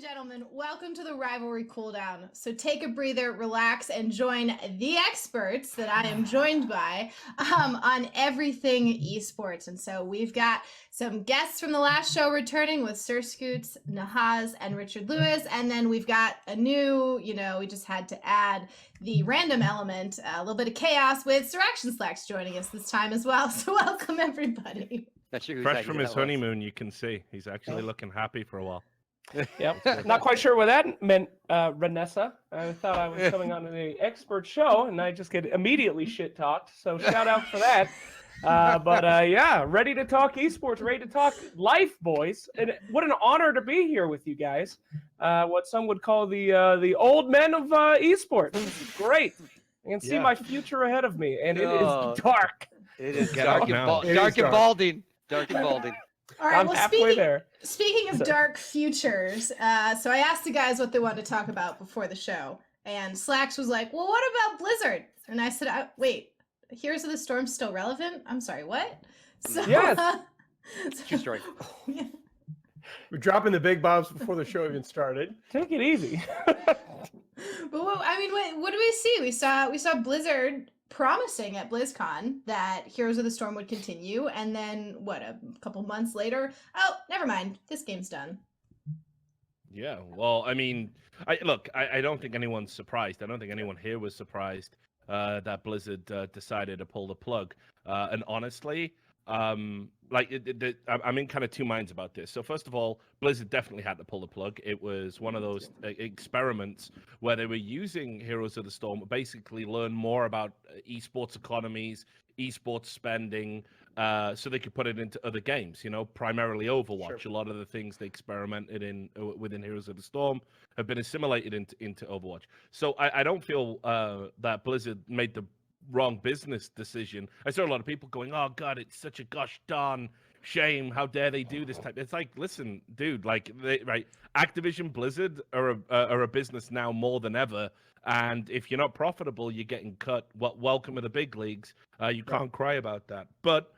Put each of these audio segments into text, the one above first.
gentlemen, welcome to the Rivalry Cooldown. So take a breather, relax, and join the experts that I am joined by on everything esports. And so we've got some guests from the last show returning with SirScoots, Nahaz, and Richard Lewis. And then we've got a new, we just had to add the random element, a little bit of chaos with SirActionSlacks joining us this time as well. So welcome, everybody. Fresh from his honeymoon, you can see. He's actually looking happy for a while. Yep. Not quite sure what that meant, Renessa. I thought I was coming on the expert show, and I just get immediately shit talked. So shout out for that. Yeah, ready to talk esports, ready to talk life, boys. And what an honor to be here with you guys. What some would call the old men of esports. This is great. I can see my future ahead of me, and it is dark. It is dark and balding. Dark and balding. All right, I'm halfway there. Speaking of dark futures, so I asked the guys what they wanted to talk about before the show, and Slacks was like, well, what about Blizzard? And I said, wait, Heroes of the Storm still relevant? I'm sorry, what? So, yes. True story. Yeah. We're dropping the big bombs before the show even started. Take it easy. But what do we see? We saw Blizzard promising at BlizzCon that Heroes of the Storm would continue, and then a couple months later, oh, never mind, this game's done. Yeah, well, I don't think anyone's surprised. I don't think anyone here was surprised that Blizzard decided to pull the plug. And honestly, I'm in kind of two minds about this. So first of all, Blizzard definitely had to pull the plug. It was one of those experiments where they were using Heroes of the Storm to basically learn more about esports economies, esports spending, so they could put it into other games, primarily Overwatch. Sure. A lot of the things they experimented in within Heroes of the Storm have been assimilated into Overwatch. So I don't feel that Blizzard made the wrong business decision. I saw a lot of people going, oh god, it's such a gosh darn shame, how dare they do this type. It's like, listen, dude, Activision Blizzard are a business now more than ever, and if you're not profitable, you're getting cut. Welcome to the big leagues. You can't cry about that. But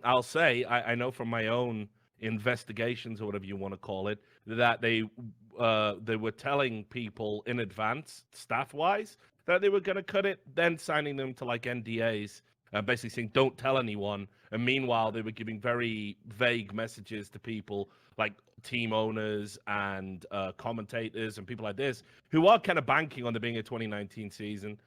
I'll say, I know from my own investigations, or whatever you want to call it, that they were telling people in advance, staff wise, that they were going to cut it, then signing them to NDAs, basically saying don't tell anyone. And meanwhile, they were giving very vague messages to people like team owners and commentators and people like this who are kind of banking on there being a 2019 season.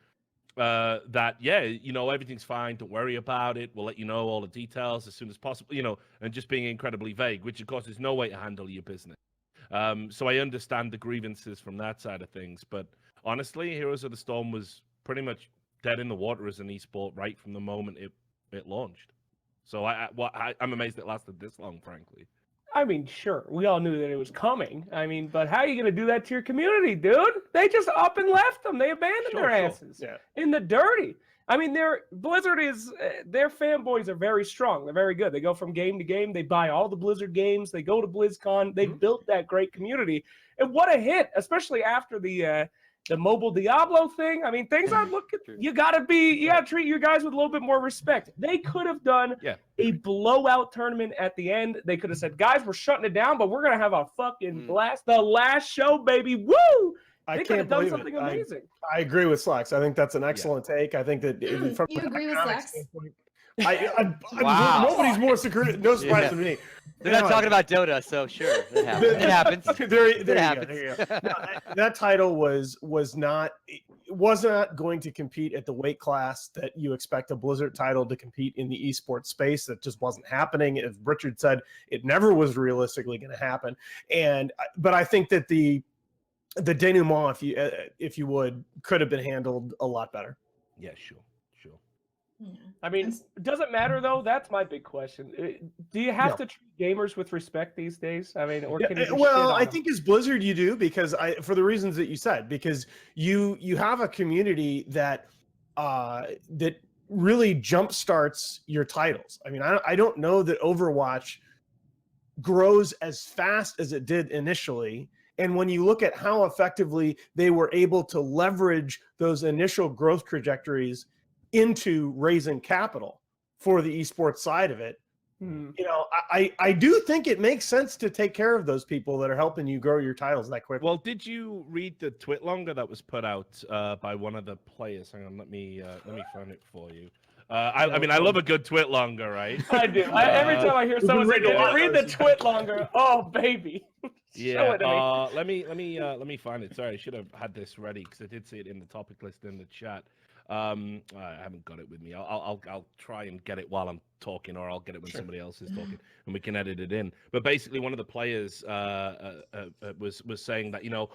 That everything's fine, don't worry about it. We'll let you know all the details as soon as possible. And just being incredibly vague, which of course is no way to handle your business. So I understand the grievances from that side of things, but honestly, Heroes of the Storm was pretty much dead in the water as an esport right from the moment it launched. So I'm amazed it lasted this long, frankly. I mean, sure, we all knew that it was coming. I mean, but how are you going to do that to your community, dude? They just up and left them. They abandoned their asses in the dirty. I mean, Blizzard is, their fanboys are very strong. They're very good. They go from game to game. They buy all the Blizzard games. They go to BlizzCon. They built that great community. And what a hit, especially after the mobile Diablo thing. I mean, things aren't looking. You gotta treat your guys with a little bit more respect. They could have done a blowout tournament at the end. They could have said, guys, we're shutting it down, but we're gonna have a fucking blast. The last show, baby. Woo! They could have done something amazing. I agree with Slacks. I think that's an excellent take. I think that from you agree with Slacks? Wow. Nobody's more secure. No surprise to me. They're not talking about Dota, so sure, it happens. There happens. You go. No, that title was not going to compete at the weight class that you expect a Blizzard title to compete in the esports space. That just wasn't happening. As Richard said, it never was realistically going to happen. But I think that the denouement, if you would, could have been handled a lot better. Yeah, sure. I mean, does it matter though? That's my big question. Do you have to treat gamers with respect these days? I mean, or can you I think as Blizzard you do, because for the reasons that you said, because you have a community that really jumpstarts your titles. I mean, I don't know that Overwatch grows as fast as it did initially. And when you look at how effectively they were able to leverage those initial growth trajectories into raising capital for the esports side of it, You know, I do think it makes sense to take care of those people that are helping you grow your titles that quickly. Well, did you read the Twitlonger that was put out by one of the players? Hang on, let me find it for you. I mean, I love a good Twitlonger, right? I do. Every time I hear someone say, "Read the Twitlonger," oh baby. Yeah. Let me find it. Sorry, I should have had this ready because I did see it in the topic list in the chat. I haven't got it with me. I'll try and get it while I'm talking, or I'll get it when somebody else is talking, and we can edit it in. But basically, one of the players was saying that, you know,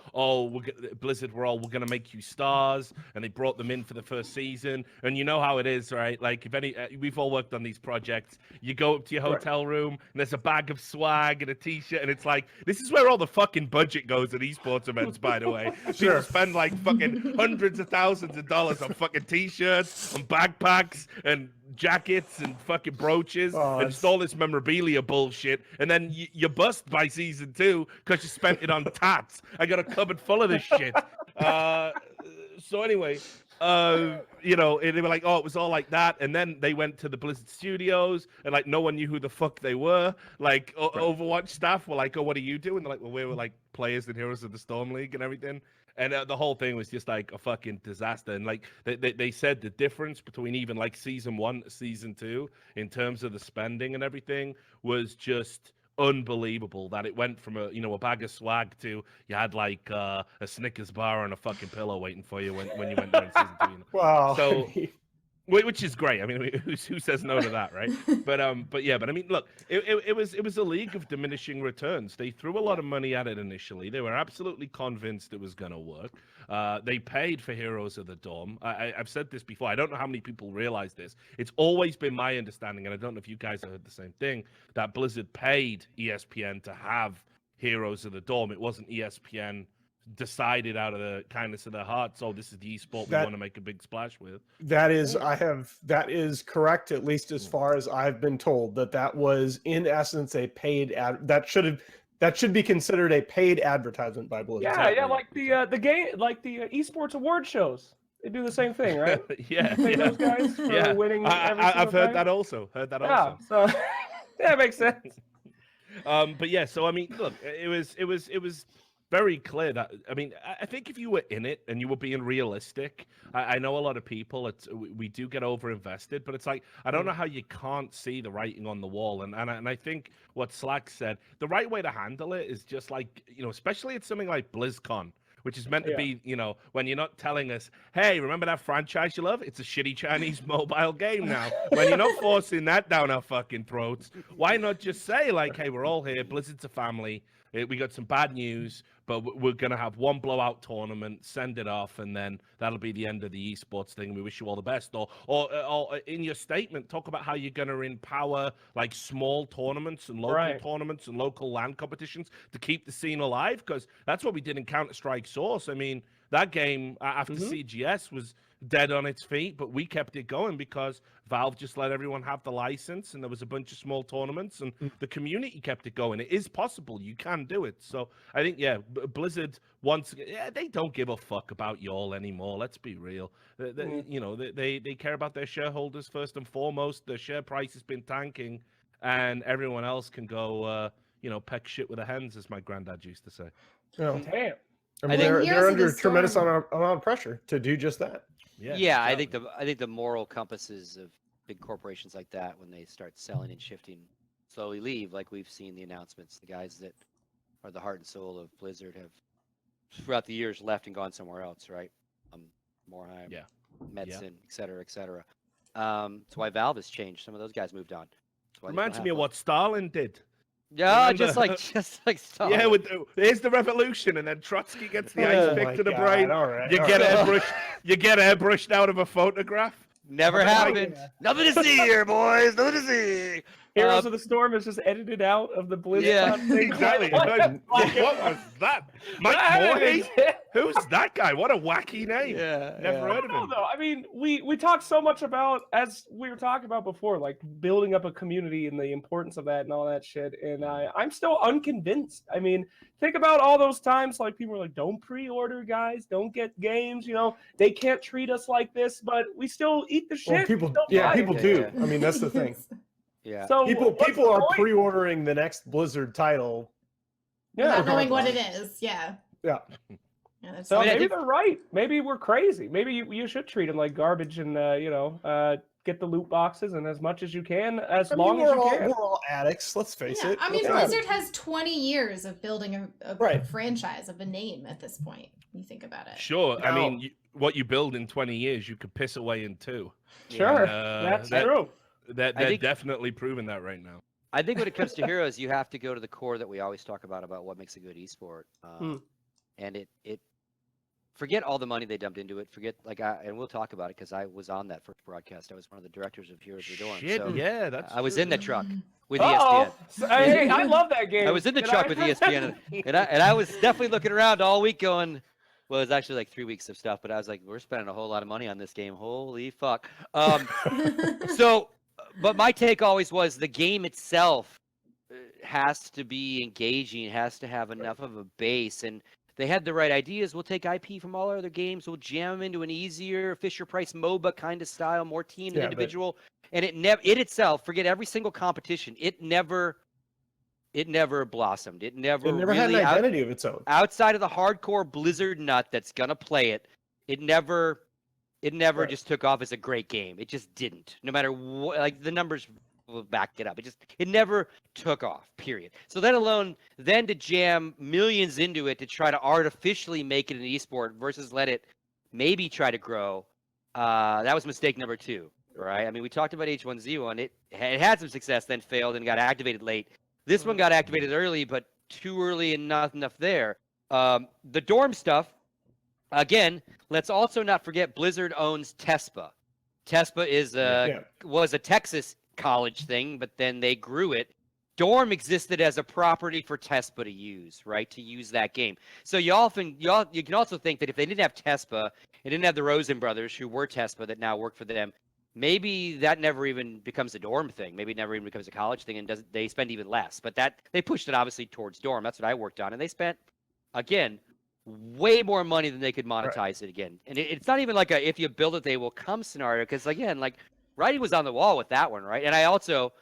Blizzard we're going to make you stars, and they brought them in for the first season, and you know how it is, right? Like, if we've all worked on these projects, you go up to your hotel room, and there's a bag of swag and a t-shirt, and it's like, this is where all the fucking budget goes at esports events, by the way. People spend like fucking hundreds of thousands of dollars on fucking t-shirts, on backpacks, and jackets, and fucking brooches, and just all this memorabilia bullshit, and then you bust by season 2 because you spent it on tats. I got a cupboard full of this shit. So anyway, you know, they were like, oh, it was all like that, and then they went to the Blizzard Studios, and like no one knew who the fuck they were. Like Overwatch staff were like, oh, what are you doing? They're like, well, we were like players and heroes of the Storm League and everything. And the whole thing was just like a fucking disaster. And like they said the difference between even like season 1 to season 2 in terms of the spending and everything was just unbelievable. That it went from a bag of swag to you had like a Snickers bar and a fucking pillow waiting for you when you went there in season 2. You know? Wow. So. Which is great. I mean, who says no to that, right? But I mean, look, it was a league of diminishing returns. They threw a lot of money at it initially. They were absolutely convinced it was going to work. They paid for Heroes of the Dorm. I've said this before. I don't know how many people realize this. It's always been my understanding, and I don't know if you guys have heard the same thing, that Blizzard paid ESPN to have Heroes of the Dorm. It wasn't ESPN decided out of the kindness of their hearts, oh, this is the esport we want to make a big splash with. That is correct, at least as far as I've been told, that was in essence a paid ad. That should be considered a paid advertisement by Blizzard. Yeah, like the game, like the esports award shows. They do the same thing, right? Yeah, those guys for winning. I've heard that also. So that makes sense. But yeah, so I mean, look, it was very clear that, I mean, I think if you were in it and you were being realistic, I know a lot of people, we do get over invested, but it's like, I don't know how you can't see the writing on the wall. And I think what Slacks said, the right way to handle it is just like, you know, especially at something like BlizzCon, which is meant to be, you know, when you're not telling us, hey, remember that franchise you love? It's a shitty Chinese mobile game now. When you're not forcing that down our fucking throats, why not just say, like, hey, we're all here, Blizzard's a family, we got some bad news, but we're going to have one blowout tournament, send it off, and then that'll be the end of the esports thing. We wish you all the best. Or in your statement, talk about how you're going to empower like small tournaments and local tournaments and local LAN competitions to keep the scene alive, because that's what we did in Counter-Strike Source. I mean, that game after CGS was dead on its feet, but we kept it going because Valve just let everyone have the license, and there was a bunch of small tournaments, and the community kept it going. It is possible. You can do it. So I think, Blizzard they don't give a fuck about y'all anymore. Let's be real. You know, they care about their shareholders first and foremost. Their share price has been tanking, and everyone else can go, peck shit with the hens, as my granddad used to say. Oh. Damn. I mean, they're under tremendous amount of pressure to do just that. Yeah, I think the moral compasses of big corporations like that, when they start selling and shifting, slowly leave. Like we've seen the announcements, the guys that are the heart and soul of Blizzard have throughout the years left and gone somewhere else, right? Morheim, Medicine, et cetera, et cetera. That's why Valve has changed. Some of those guys moved on. Reminds me of what Stalin did. Yeah, just like Stalin. Yeah, here's the revolution, and then Trotsky gets the ice pick to the brain. You get airbrushed out of a photograph. Never happened. Nothing to see here, boys. Nothing to see. Heroes of the Storm is just edited out of the BlizzCon. Yeah, exactly. What was that? Mike Morhaime? Who's that guy? What a wacky name. Never heard of him. I mean, we talked so much about, as we were talking about before, like building up a community and the importance of that and all that shit. And I'm still unconvinced. I mean, think about all those times like people were like, don't pre-order, guys. Don't get games. You know, they can't treat us like this, but we still eat the shit. Well, people do. I mean, that's the thing. Yeah. So People what's the are point? pre-ordering the next Blizzard title. Without knowing what it regardless. is. Yeah. Yeah. Yeah, that's So I mean, I maybe think- they're right. Maybe we're crazy. Maybe you should treat them like garbage and get the loot boxes and as much as you can, as long as you can. We're all addicts. Let's face yeah. it. I mean, Let's face Blizzard it. has 20 years of building a Right. franchise, of a name at this point. When you think about it. Sure. I Now- mean, what you build in 20 years, you could piss away in 2. Sure, And, that's true. They're think- definitely proving that right now. I think when it comes to heroes, you have to go to the core that we always talk about what makes a good esport. And it forget all the money they dumped into it. Forget and we'll talk about it because I was on that first broadcast. I was one of the directors of Heroes Reborn. Shit, So yeah, that's I was true. in the truck with Uh-oh. ESPN. So, hey, I love that game. I was in the Did truck I? with ESPN, and I was definitely looking around all week, going, well, it was actually like 3 weeks of stuff, but I was like, we're spending a whole lot of money on this game. Holy fuck! So, but my take always was the game itself has to be engaging, has to have enough of a base, and they had the right ideas. We'll take IP from all our other games. We'll jam them into an easier Fisher Price MOBA kind of style, more team than Yeah, but- individual. And it itself, forget every single competition. It never blossomed. It never It never really had an identity of its own. outside of the hardcore Blizzard nut that's gonna play it. It never Right. just took off as a great game. It just didn't. No matter what, like the numbers will back it up. It never took off. Period. So that alone, then to jam millions into it to try to artificially make it an esport versus let it maybe try to grow, that was mistake number 2. Right? I mean, we talked about H1Z1. It had some success, then failed and got activated late. This one got activated early, but too early and not enough there. The dorm stuff, again, let's also not forget Blizzard owns TESPA. TESPA was a Texas college thing, but then they grew it. Dorm existed as a property for TESPA to use, right? To use that game. So you can also think that if they didn't have TESPA, and didn't have the Rosen brothers who were TESPA that now work for them, maybe that never even becomes a dorm thing. Maybe it never even becomes a college thing, and they spend even less. But that they pushed it obviously towards dorm. That's what I worked on, and they spent again way more money than they could monetize it again. And it's not even like a if you build it they will come scenario, because again, like writing was on the wall with that one, right? And I also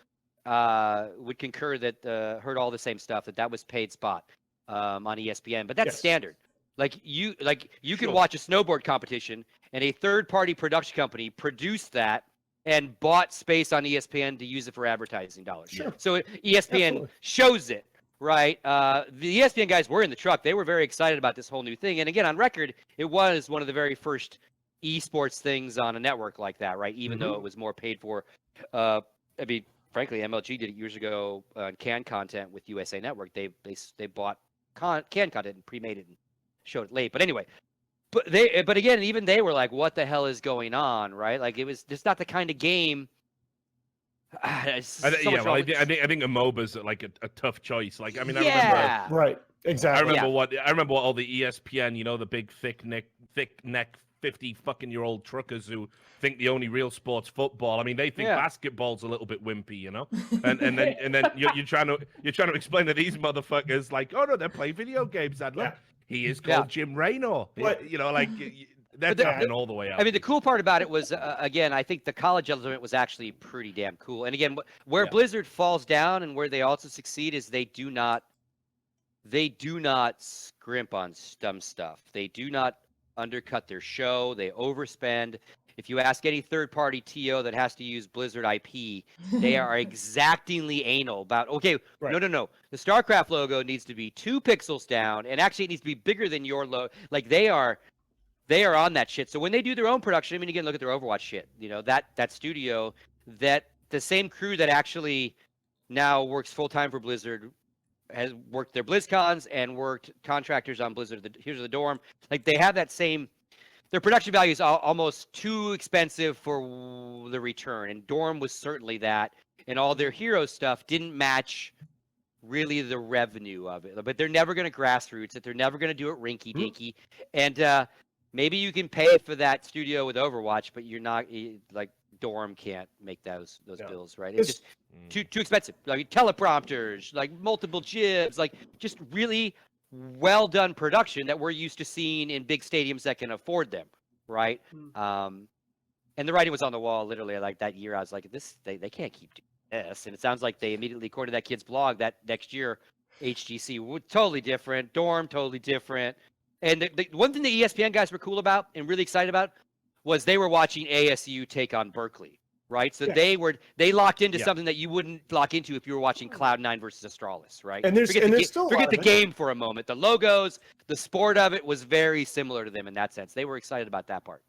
would concur that heard all the same stuff that was paid spot on ESPN, but that's standard. Like you can watch a snowboard competition and a third-party production company produced that and bought space on ESPN to use it for advertising dollars. Sure. So ESPN shows it, right? The ESPN guys were in the truck. They were very excited about this whole new thing. And again, on record, it was one of the very first esports things on a network like that, right? Even though it was more paid for. I mean, frankly, MLG did it years ago on canned content with USA Network. They bought canned content and pre-made it and showed it late. But anyway, but again, even they were like, "What the hell is going on?" Right? Like it was just not the kind of game. I think a MOBA's like a tough choice. Like I mean, I remember Right. Exactly. I remember what all the ESPN, the big thick neck 50-fucking-year-old truckers who think the only real sport's football. I mean, they think basketball's a little bit wimpy, and then you're trying to explain to these motherfuckers like, oh no, they're playing video games. And look, he is called Jim Raynor. That's happening all the way out. I mean, the cool part about it was, again, I think the college element was actually pretty damn cool. And again, where Blizzard falls down and where they also succeed is they do not scrimp on dumb stuff. They do not undercut their show. They overspend. If you ask any third-party TO that has to use Blizzard IP, they are exactingly anal about, no. The StarCraft logo needs to be 2 pixels down, and actually it needs to be bigger than your logo. Like, they are on that shit. So when they do their own production, I mean, again, look at their Overwatch shit. That studio, that the same crew that actually now works full-time for Blizzard has worked their BlizzCons and worked contractors on Blizzard. Here's the dorm. Like, they have that same... Their production value is almost too expensive for the return, and Dorm was certainly that. And all their hero stuff didn't match really the revenue of it. But they're never going to grassroots it. They're never going to do it rinky-dinky. And maybe you can pay for that studio with Overwatch, but you're not like Dorm can't make those bills, right? It's just too expensive. Like teleprompters, like multiple jibs, like just really well done production that we're used to seeing in big stadiums that can afford them, right? And the writing was on the wall literally like that year. I was like, they can't keep doing this, and it sounds like they immediately, according to that kid's blog, that next year HGC was totally different, dorm totally different. And the one thing the ESPN guys were cool about and really excited about was they were watching ASU take on Berkeley, right? So they locked into something that you wouldn't lock into if you were watching Cloud9 versus Astralis, right? And there's still forget the game for a moment. The logos, the sport of it was very similar to them in that sense. They were excited about that part.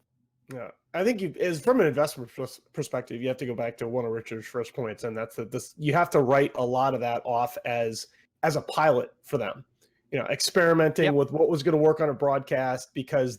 Yeah, I think as from an investment perspective, you have to go back to one of Richard's first points, and that's that you have to write a lot of that off as a pilot for them. Experimenting with what was going to work on a broadcast, because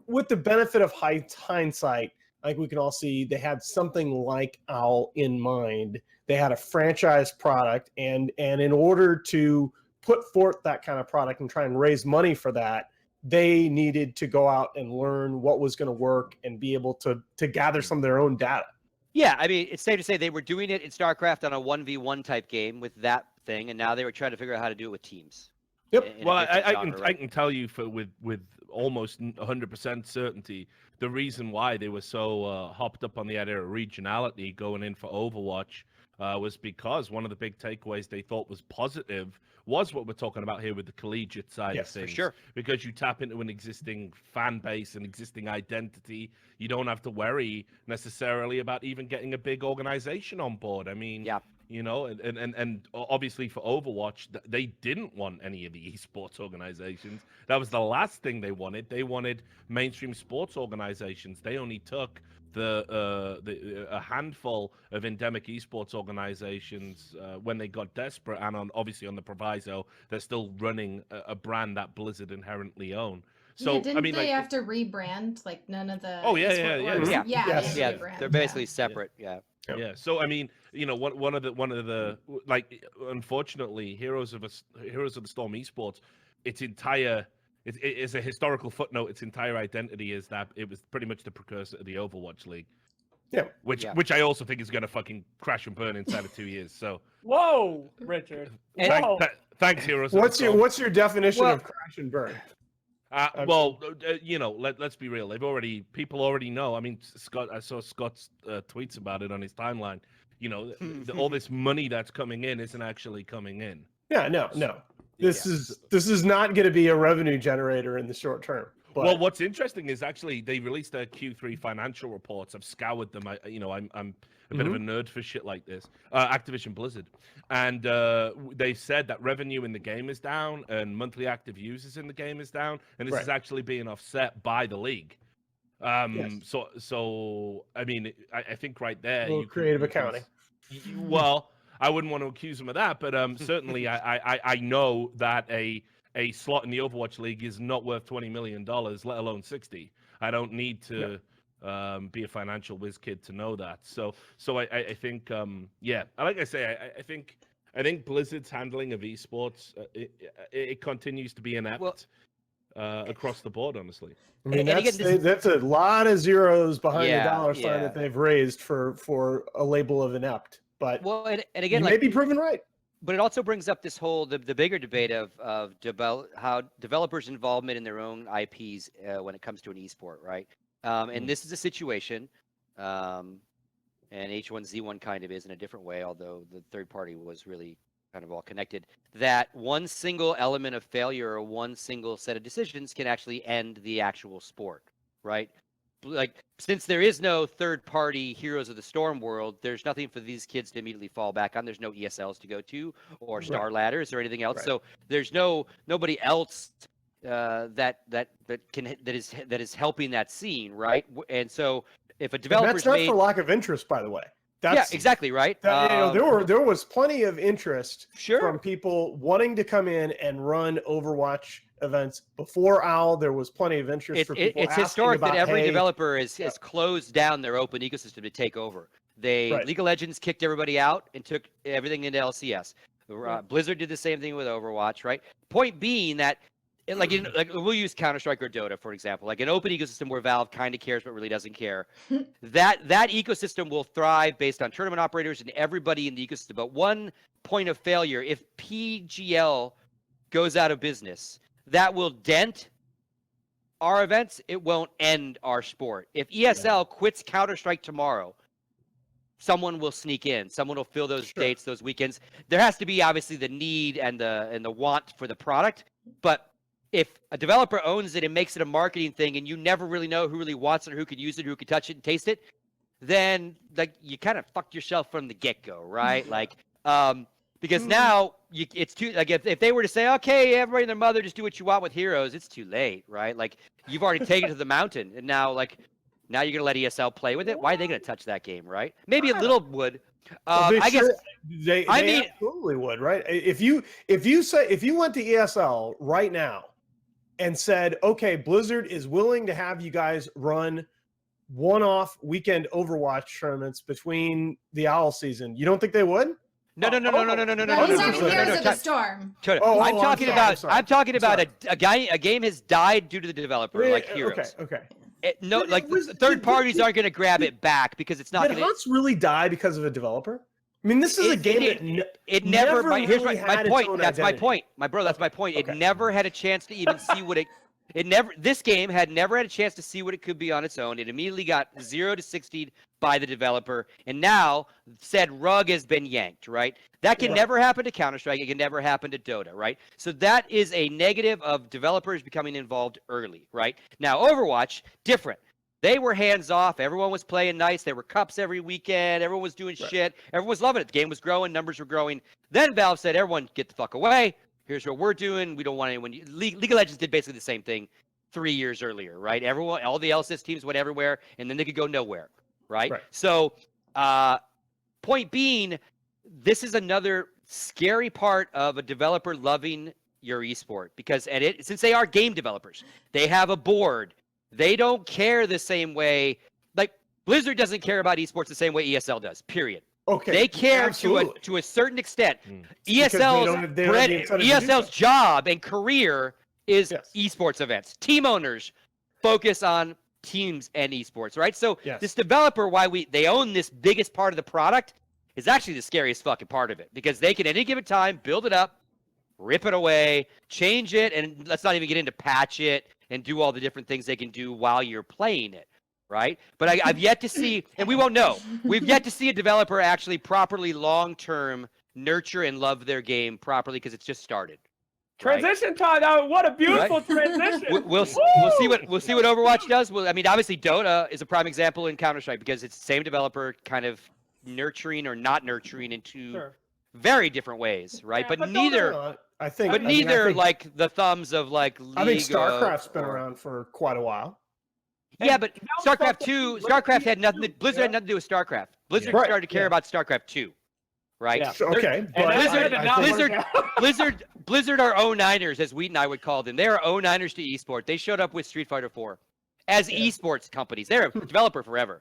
with the benefit of hindsight, I think we can all see they had something like OWL in mind. They had a franchise product, and in order to put forth that kind of product and try and raise money for that, they needed to go out and learn what was going to work and be able to gather some of their own data. Yeah, I mean, it's safe to say they were doing it in StarCraft on a 1v1 type game with that thing, and now they were trying to figure out how to do it with teams. Yep. Well, I can tell you with almost 100% certainty the reason why they were so hopped up on the idea of regionality going in for Overwatch was because one of the big takeaways they thought was positive was what we're talking about here with the collegiate side of things. For sure. Because you tap into an existing fan base, an existing identity. You don't have to worry necessarily about even getting a big organization on board. I mean, and obviously for Overwatch, they didn't want any of the esports organizations. That was the last thing they wanted. They wanted mainstream sports organizations. They only took a handful of endemic esports organizations when they got desperate, and obviously on the proviso they're still running a brand that Blizzard inherently own. So didn't they have to rebrand? Like none of the they're basically separate. Yeah. So I mean, one of the like, unfortunately, Heroes of the Storm esports, its entire it is a historical footnote. Its entire identity is that it was pretty much the precursor to the Overwatch League. Yeah. Which I also think is going to fucking crash and burn inside of 2 years. So. Whoa, Richard. Thanks, Heroes. What's your definition of crash and burn? Let's be real. People already know. I mean, I saw Scott's tweets about it on his timeline. All this money that's coming in isn't actually coming in. Yeah, no. This is not going to be a revenue generator in the short term. But... Well, what's interesting is actually they released their Q3 financial reports. I've scoured them. I'm a bit of a nerd for shit like this. Activision Blizzard, and they said that revenue in the game is down and monthly active users in the game is down, and this is actually being offset by the league. So I mean, I think right there, creative accounting. Well, I wouldn't want to accuse them of that, but certainly I know that a slot in the Overwatch League is not worth $20 million, let alone 60. I don't need to be a financial whiz kid to know that. So I think like I say, I think Blizzard's handling of esports it continues to be inept across the board, honestly. I mean, that's a lot of zeros behind the dollar sign that they've raised for a label of inept. But and again, may be proven right. But it also brings up this whole the bigger debate of how developers' involvement in their own IPs when it comes to an esport, right? And this is a situation, and H1Z1 kind of is in a different way, although the third party was really kind of all connected, that one single element of failure or one single set of decisions can actually end the actual sport, right? Like, since there is no third-party Heroes of the Storm world, there's nothing for these kids to immediately fall back on. There's no ESLs to go to or star ladders or anything else. Right. So there's nobody else that is helping that scene, right? And so if a developer, that's not for lack of interest, by the way. That's, exactly right. There was plenty of interest from people wanting to come in and run Overwatch events before OWL. There was plenty of interest for people. It's historic that every developer has closed down their open ecosystem to take over. League of Legends kicked everybody out and took everything into LCS. Blizzard did the same thing with Overwatch, right? Point being that, like we'll use Counter-Strike or Dota, for example, like an open ecosystem where Valve kind of cares but really doesn't care. that ecosystem will thrive based on tournament operators and everybody in the ecosystem. But one point of failure, if PGL goes out of business, that will dent our events. It won't end our sport. If ESL quits Counter-Strike tomorrow, someone will sneak in. Someone will fill those dates, those weekends. There has to be obviously the need and the want for the product. But if a developer owns it and makes it a marketing thing, and you never really know who really wants it, or who could use it, who could touch it and taste it, then like you kind of fucked yourself from the get-go, right? Like, because now it's too, like, if they were to say, okay, everybody and their mother, just do what you want with Heroes, it's too late, right? Like, you've already taken it to the mountain, and now you're gonna let ESL play with it. Why are they gonna touch that game, right? Maybe a little would. I guess they absolutely would, right? If you went to ESL right now and said, okay, Blizzard is willing to have you guys run one-off weekend Overwatch tournaments between the OWL season, you don't think they would? No. He's talking Heroes of the Storm. I'm talking about a game has died due to the developer, like Heroes. Okay. Third parties aren't going to grab it back because it's not going to. Did Hunts really die because of a developer? I mean, this is a game it never. Here's my point. That's my point, my bro. That's my point. Okay. It never had a chance to even see what it. This game had never had a chance to see what it could be on its own. It immediately got 0 to 60 by the developer, and now said rug has been yanked, right? That can never happen to Counter-Strike. It can never happen to Dota, right? So that is a negative of developers becoming involved early, right? Now, Overwatch, different. They were hands-off. Everyone was playing nice. There were cups every weekend. Everyone was doing shit. Everyone was loving it. The game was growing. Numbers were growing. Then Valve said, everyone get the fuck away. Here's what we're doing. We don't want anyone. League of Legends did basically the same thing 3 years earlier, right? All the LSS teams went everywhere, and then they could go nowhere, right? So, point being, this is another scary part of a developer loving your esport because since they are game developers, they have a board. They don't care the same way. Like Blizzard doesn't care about esports the same way ESL does. Period. Okay. They care to a certain extent. ESL's job and career is esports events. Team owners focus on teams and esports, right? So this developer, they own this biggest part of the product, is actually the scariest fucking part of it because they can at any given time build it up, rip it away, change it, and let's not even get into patch it and do all the different things they can do while you're playing it. Right? But I've yet to see, and we won't know, we've yet to see a developer actually properly long-term nurture and love their game properly because it's just started. Transition time. Oh, what a beautiful transition. We'll see what Overwatch does. Well, I mean, obviously Dota is a prime example in Counter-Strike because it's the same developer kind of nurturing or not nurturing in two very different ways, right? Yeah, but neither like the thumbs of like League. I think StarCraft's been around for quite a while. Yeah, but StarCraft 2, StarCraft had nothing. Blizzard had nothing to do with StarCraft. Blizzard started to care about StarCraft 2, right? Yeah. Okay, Blizzard are 09ers, as Wheat and I would call them. They are 09ers to esports. They showed up with Street Fighter 4 as esports companies. They're a developer forever.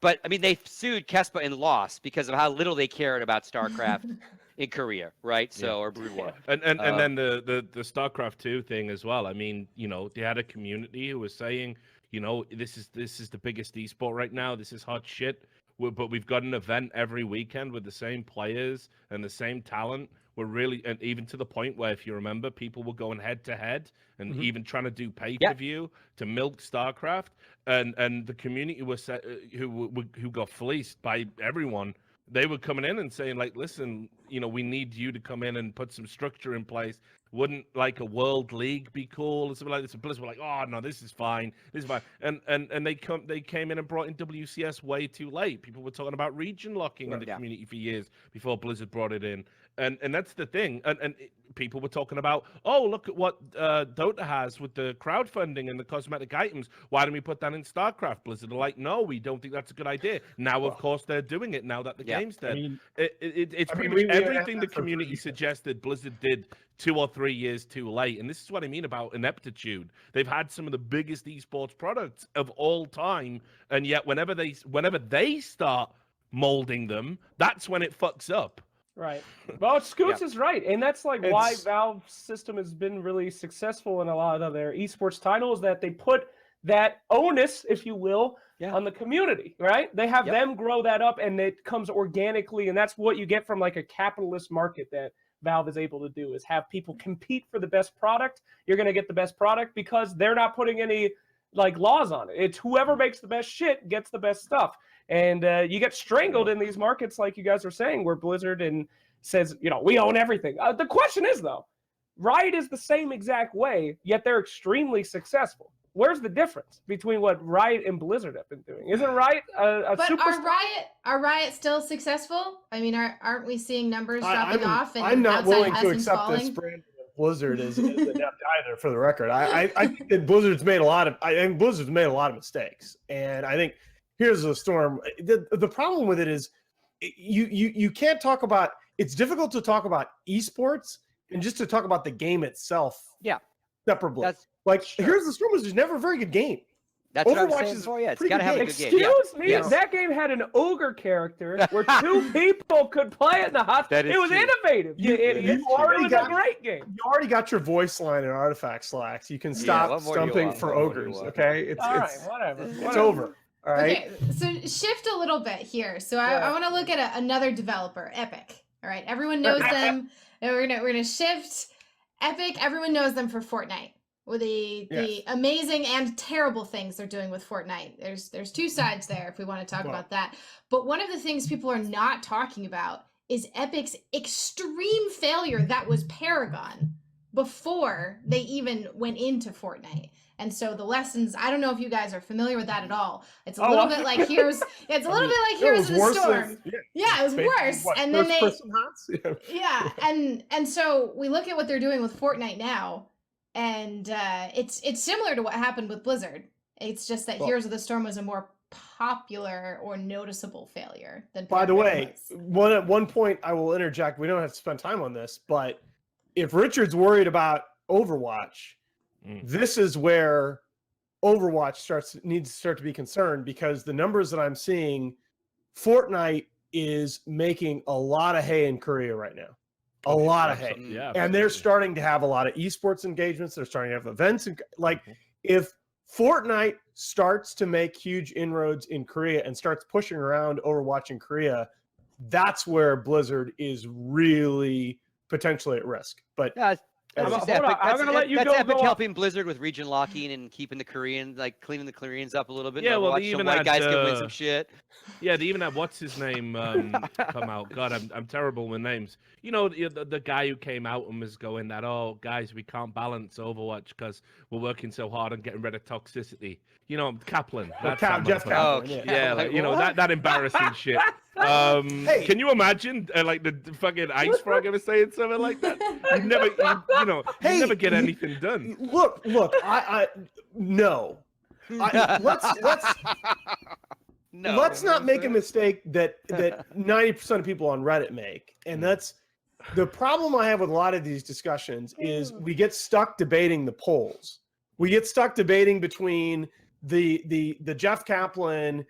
But I mean, they sued TESPA and lost because of how little they cared about StarCraft in Korea, right? So or Brood War. And then the StarCraft 2 thing as well. I mean, they had a community who was saying, this is the biggest esport right now. This is hot shit. But we've got an event every weekend with the same players and the same talent. We're really, and even to the point where, if you remember, people were going head to head and even trying to do pay-per-view to milk StarCraft. And the community was who got fleeced by everyone. They were coming in and saying, like, listen, we need you to come in and put some structure in place. Wouldn't like a World League be cool? Or something like this. And Blizzard were like, oh no, this is fine. This is fine. And they came in and brought in WCS way too late. People were talking about region locking in the community for years before Blizzard brought it in. And that's the thing. And people were talking about, oh, look at what Dota has with the crowdfunding and the cosmetic items. Why don't we put that in StarCraft? Blizzard are like, no, we don't think that's a good idea. Now, of course, they're doing it now that the game's dead. It's pretty much everything the community suggested Blizzard did 2 or 3 years too late. And this is what I mean about ineptitude. They've had some of the biggest esports products of all time. And yet whenever they start molding them, that's when it fucks up. Right. Well, Scoots is right. And that's why Valve's system has been really successful in a lot of their esports titles, that they put that onus, if you will, on the community, right? They have them grow that up and it comes organically. And that's what you get from like a capitalist market that Valve is able to do, is have people compete for the best product. You're going to get the best product because they're not putting any laws on it. It's whoever makes the best shit gets the best stuff. And you get strangled in these markets, like you guys are saying, where Blizzard says, we own everything. The question is, though, Riot is the same exact way, yet they're extremely successful. Where's the difference between what Riot and Blizzard have been doing? Isn't Riot a but superstar? Are Riot still successful? I mean, aren't we seeing numbers dropping off? And I'm not willing to accept falling? this brand of Blizzard as inept either. For the record, I think that Blizzard's made a lot of mistakes, and I think here's the storm. The problem with it is you can't talk about. It's difficult to talk about esports and just to talk about the game itself. Yeah, separately. Here's the storm was just never a very good game. That's Overwatch what I'm saying is before. Yeah, it's pretty got to have a good good game. game. Excuse me, that game had an ogre character where 2 people could play it in the hot. That is it was true. innovative. You idiots. It was a great game. You already got your voice line in Artifact Slacks. You can stop what more do you stumping want? for What more do you ogres. want? Okay, it's Whatever. it's over. All right. Okay, so shift a little bit here. So I want to look at another developer, Epic. All right, everyone knows them. And we're gonna shift. Epic, everyone knows them for Fortnite. With the amazing and terrible things they're doing with Fortnite. There's 2 sides there if we want to talk about that. But one of the things people are not talking about is Epic's extreme failure that was Paragon before they even went into Fortnite. And so the lessons, I don't know if you guys are familiar with that at all. It's a little bit like Heroes. It's a little bit like Heroes of the Storm. Yeah, it was worse. And then and so we look at what they're doing with Fortnite now. And it's similar to what happened with Blizzard. It's just that Heroes of the Storm was a more popular or noticeable failure than. By the way, one point I will interject. We don't have to spend time on this, but if Richard's worried about Overwatch, this is where Overwatch needs to start to be concerned, because the numbers that I'm seeing, Fortnite is making a lot of hay in Korea right now. A lot of hay. Yeah, and they're starting to have a lot of esports engagements. They're starting to have events. If Fortnite starts to make huge inroads in Korea and starts pushing around Overwatch in Korea, that's where Blizzard is really potentially at risk. But I'm gonna let you that's go. Epic go helping Blizzard with region locking and keeping the Koreans, cleaning the Koreans up a little bit. Yeah, well, Overwatch, even white guys can win some had, shit. Yeah, they even had what's his name come out. God, I'm terrible with names. You know, the guy who came out and was going that, oh, guys, we can't balance Overwatch because we're working so hard on getting rid of toxicity. You know, Kaplan. That's Jeff Kaplan. That embarrassing shit. Can you imagine the fucking Ice Frog ever saying something like that? You never get anything done. Look, no. Let's not make a mistake that 90% of people on Reddit make, and that's the problem I have with a lot of these discussions is we get stuck debating the polls. We get stuck debating between the Jeff Kaplan,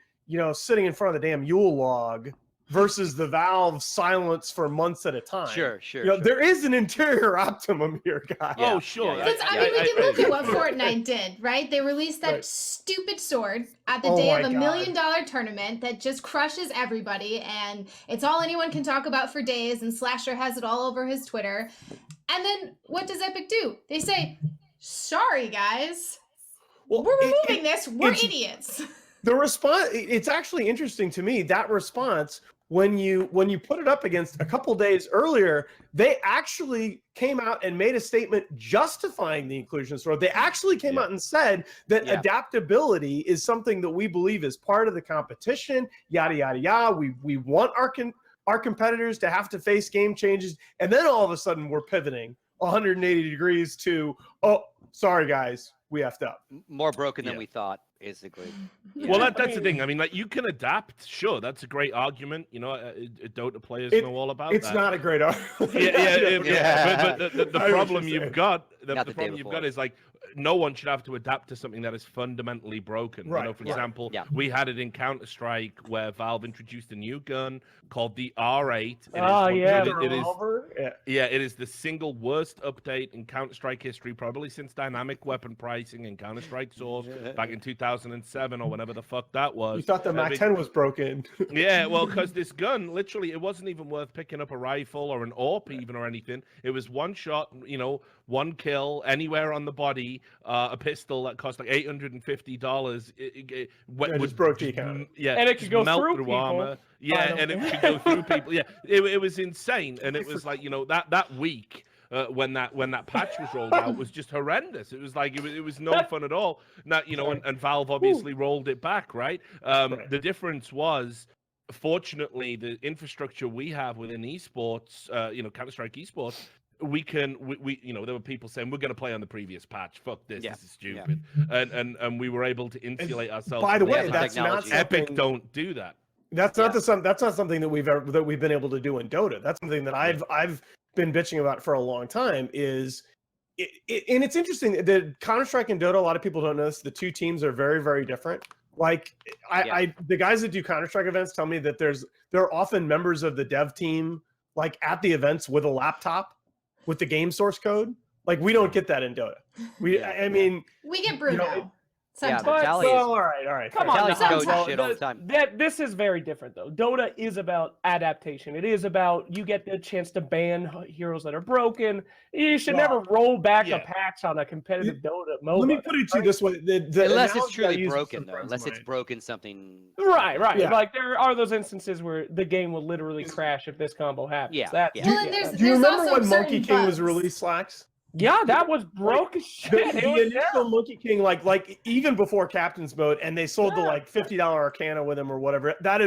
sitting in front of the damn Yule log versus the Valve silence for months at a time. Sure. There is an interior optimum here, guys. Yeah. Oh, sure. We can look at what Fortnite did, right? They released that stupid sword at the day of a $1 million tournament that just crushes everybody, and it's all anyone can talk about for days, and Slasher has it all over his Twitter. And then what does Epic do? They say, sorry, guys. We're removing this. We're idiots. The response, it's actually interesting to me, that response, when you put it up against a couple days earlier, they actually came out and made a statement justifying the inclusion of sword. They actually came out and said that adaptability is something that we believe is part of the competition, yada, yada, yada. We want our competitors to have to face game changes. And then all of a sudden we're pivoting 180 degrees to, oh, sorry, guys, we effed up. More broken than we thought, basically. Well, that's the thing. I mean, you can adapt. Sure, that's a great argument. Dota players know all about it's that. It's not a great argument. But the problem you've got, the problem you've got is no one should have to adapt to something that is fundamentally broken. Right. For example, we had it in Counter-Strike where Valve introduced a new gun called the R8. It is the single worst update in Counter-Strike history, probably since dynamic weapon pricing in Counter-Strike Source back in 2007 or whenever the fuck that was. You thought the MAC-10 was broken. Yeah, well, because this gun, literally, it wasn't even worth picking up a rifle or an AWP even or anything. It was one shot, one kill anywhere on the body, buy a pistol that cost like $850. It just broke the account. Yeah, and it could go melt through through people. armor. Yeah, and it could go through people. Yeah, it was insane, and it was like that week. When that patch was rolled out was just horrendous. It was like it was no fun at all. Now and Valve obviously rolled it back, right? The difference was, fortunately, the infrastructure we have within esports, Counter-Strike esports, we there were people saying we're going to play on the previous patch. Fuck this, this is stupid, and we were able to insulate ourselves. By the way, the that's not technology. something, Epic don't do that. That's not that's not something that we've been able to do in Dota. That's something that I've been bitching about for a long time. And it's interesting that Counter-Strike and Dota, a lot of people don't know this, the two teams are very, very different. Like the guys that do Counter-Strike events tell me that there are often members of the dev team like at the events with a laptop with the game source code. Like we don't get that in Dota. I mean, we get Bruno. Yeah, sometimes. well, all right. Come on, Valley's now. shit all the time. This is very different, though. Dota is about adaptation. It is about you get the chance to ban heroes that are broken. You should never roll back a patch on a competitive Dota MOBA. Let me put it to you this way: unless it's truly broken, though. Unless it's broken something. Right. Yeah. Like there are those instances where the game will literally crash if this combo happens. Yeah. Well, and there's Do you remember also when Monkey certain King was bugs. released, Slacks? Yeah, that was broke as shit. The initial Monkey King, like even before Captain's Mode, and they sold the like $50 Arcana with him or whatever. That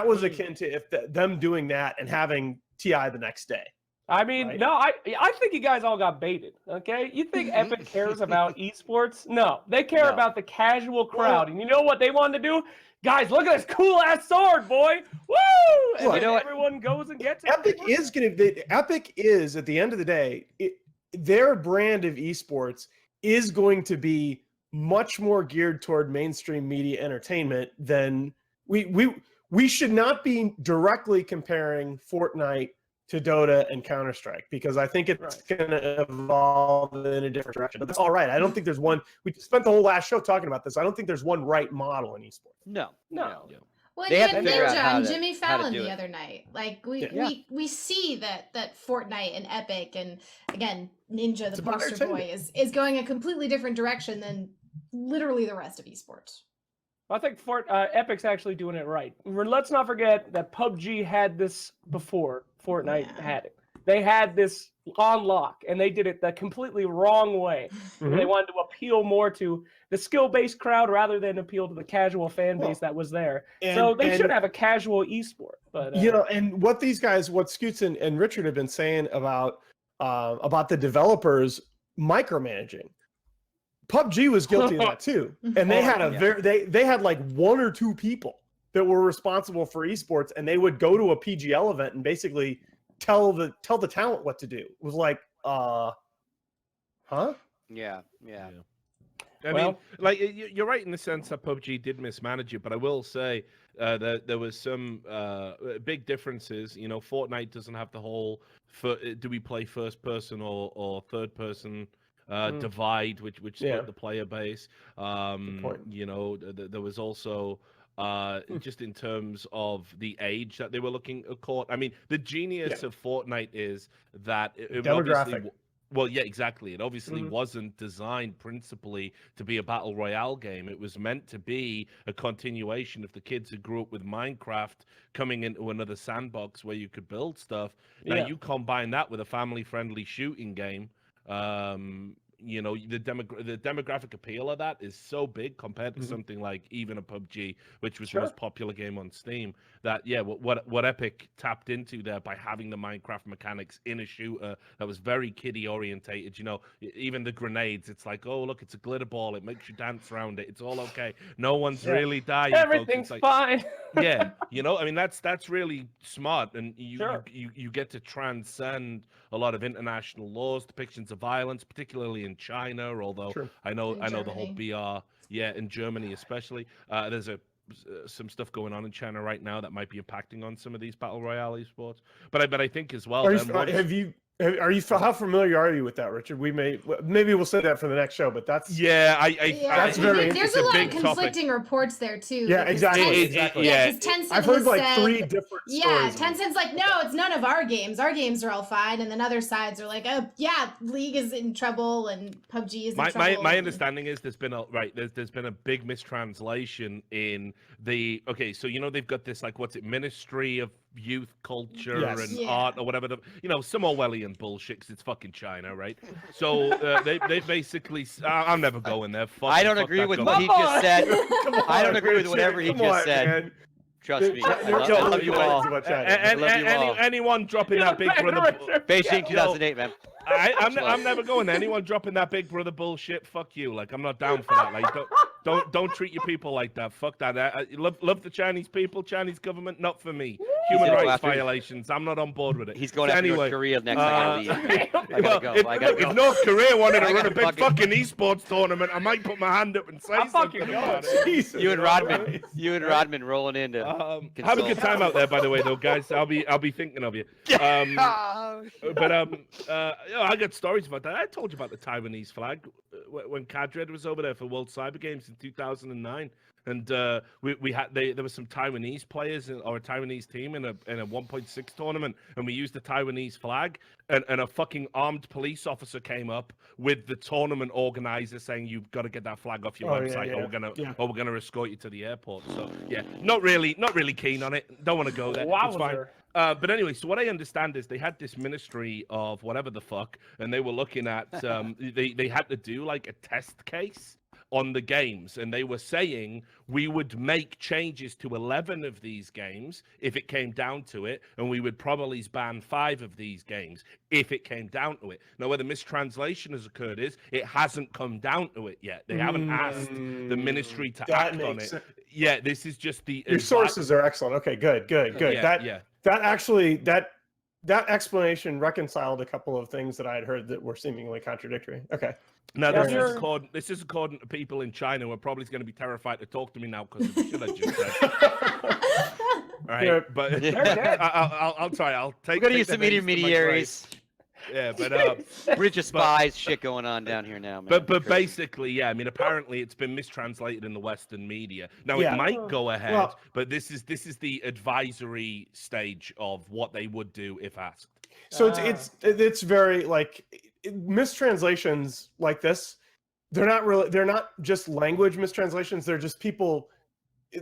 was akin to if them doing that and having TI the next day. I mean, Right. no, I think you guys all got baited. Okay, you think Epic cares about esports? No, they care No. about the casual crowd. And you know what they wanted to do? Guys, look at this cool ass sword, boy! Woo! And Look, then you know what? everyone goes and gets it. Epic is at the end of the day, their brand of esports is going to be much more geared toward mainstream media entertainment than we should not be directly comparing Fortnite to Dota and Counter-Strike, because I think it's going to evolve in a different direction. But that's all right. I don't think there's one. We spent the whole last show talking about this. I don't think there's one right model in esports. No. Well, They you have had to figure out Ninja how and to- Jimmy how to Fallon do the it. other night. Like we see that Fortnite and Epic and again Ninja, the about poster boy, entertainment. is going a completely different direction than literally the rest of esports. I think Epic's actually doing it right. Let's not forget that PUBG had this before Fortnite had it. They had this on lock, and they did it the completely wrong way. They wanted to appeal more to the skill-based crowd rather than appeal to the casual fan base that was there. So they should have a casual esport. But and what these guys, what Scoots and Richard have been saying about the developers micromanaging. PUBG was guilty of that too, and they had they had like one or two people that were responsible for esports, and they would go to a PGL event and basically tell the talent what to do. It was like, huh? Yeah. I mean, like you're right in the sense that PUBG did mismanage it, but I will say that there was some big differences. You know, Fortnite doesn't have the whole do we play first person or third person divide, which split the player base. You know, there was also just in terms of the age that they were looking at court. I mean, the genius of Fortnite is that it obviously, well, yeah, exactly. It obviously wasn't designed principally to be a battle royale game. It was meant to be a continuation of the kids who grew up with Minecraft coming into another sandbox where you could build stuff. Now you combine that with a family-friendly shooting game. You know, the demographic appeal of that is so big compared to something like even a PUBG, which was the most popular game on Steam. That what Epic tapped into there by having the Minecraft mechanics in a shooter that was very kiddie orientated. You know, even the grenades, it's like, oh look, it's a glitter ball, it makes you dance around it, it's all okay, no one's really dying. Everything's fine. Yeah, you know, I mean that's really smart, and you get to transcend a lot of international laws, depictions of violence, particularly in China. Although I know the whole BR, in Germany especially. There's some stuff going on in China right now that might be impacting on some of these battle royale esports. But I think as well. Are you? How familiar are you with that, Richard? Maybe we'll say that for the next show, but that's that's very. There's a lot of big conflicting reports there too. Yeah, because exactly. Because Tencent I've heard has like said, 3 different stories. Tencent's like, no, it's none of our games. Our games are all fine, and then other sides are like, oh yeah, League is in trouble and PUBG is in trouble. My understanding is there's been a big mistranslation in the so they've got this like what's it, Ministry of Youth Culture and Art or whatever, some Orwellian bullshit because it's fucking China, right? So they basically I'm never going there. I don't agree with what he just said. I don't agree with whatever he just said. Man. Trust me. I love you all. Anyone dropping that Big Brother Beijing 2008, man. I'm never going there. Anyone dropping that Big Brother bullshit, fuck you. Like, I'm not down for that. Like, don't treat your people like that. Fuck that. I love the Chinese people, Chinese government, not for me. Human rights violations. I'm not on board with it. He's going after North Korea next. I gotta go. If North Korea wanted to run a big fucking esports tournament, I might put my hand up and say something about it. You and Rodman rolling into. Have a good time out there, by the way, though, guys. I'll be thinking of you. I got stories about that. I told you about the Taiwanese flag when Cadred was over there for World Cyber Games in 2009, and there were some Taiwanese players or a Taiwanese team in a 1.6 tournament, and we used the Taiwanese flag, and a fucking armed police officer came up with the tournament organizer saying you've got to get that flag off your website or we're gonna escort you to the airport. So yeah, not really keen on it. Don't want to go there. It's fine. But anyway, so what I understand is they had this ministry of whatever the fuck, and they were looking at they had to do like a test case on the games, and they were saying we would make changes to 11 of these games if it came down to it, and we would probably ban 5 of these games if it came down to it. Now, where the mistranslation has occurred is it hasn't come down to it yet. They haven't asked the ministry to act on it. Yeah, this is just the... Your sources are excellent. Okay, good. That explanation reconciled a couple of things that I had heard that were seemingly contradictory. Okay. Now, this is according to people in China who are probably going to be terrified to talk to me now because of the shit I just said. All right, but I'll try. I'll take. We're gonna use some intermediaries. Yeah, but bridge of spies shit going on down here now, man. But basically, yeah, I mean, apparently it's been mistranslated in the Western media. Now it might go ahead, but this is the advisory stage of what they would do if asked. So it's very like mistranslations like this. They're not just language mistranslations. They're just people.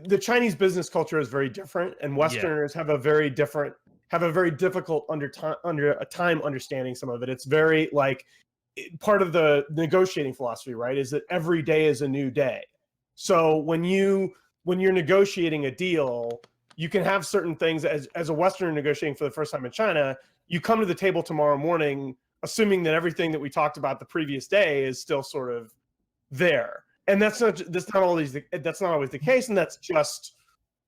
The Chinese business culture is very different, and Westerners have a very difficult time understanding some of it. It's very like part of the negotiating philosophy, right? Is that every day is a new day. So when you're negotiating a deal, you can have certain things as a Westerner negotiating for the first time in China. You come to the table tomorrow morning, assuming that everything that we talked about the previous day is still sort of there. And that's not always the case, and that's just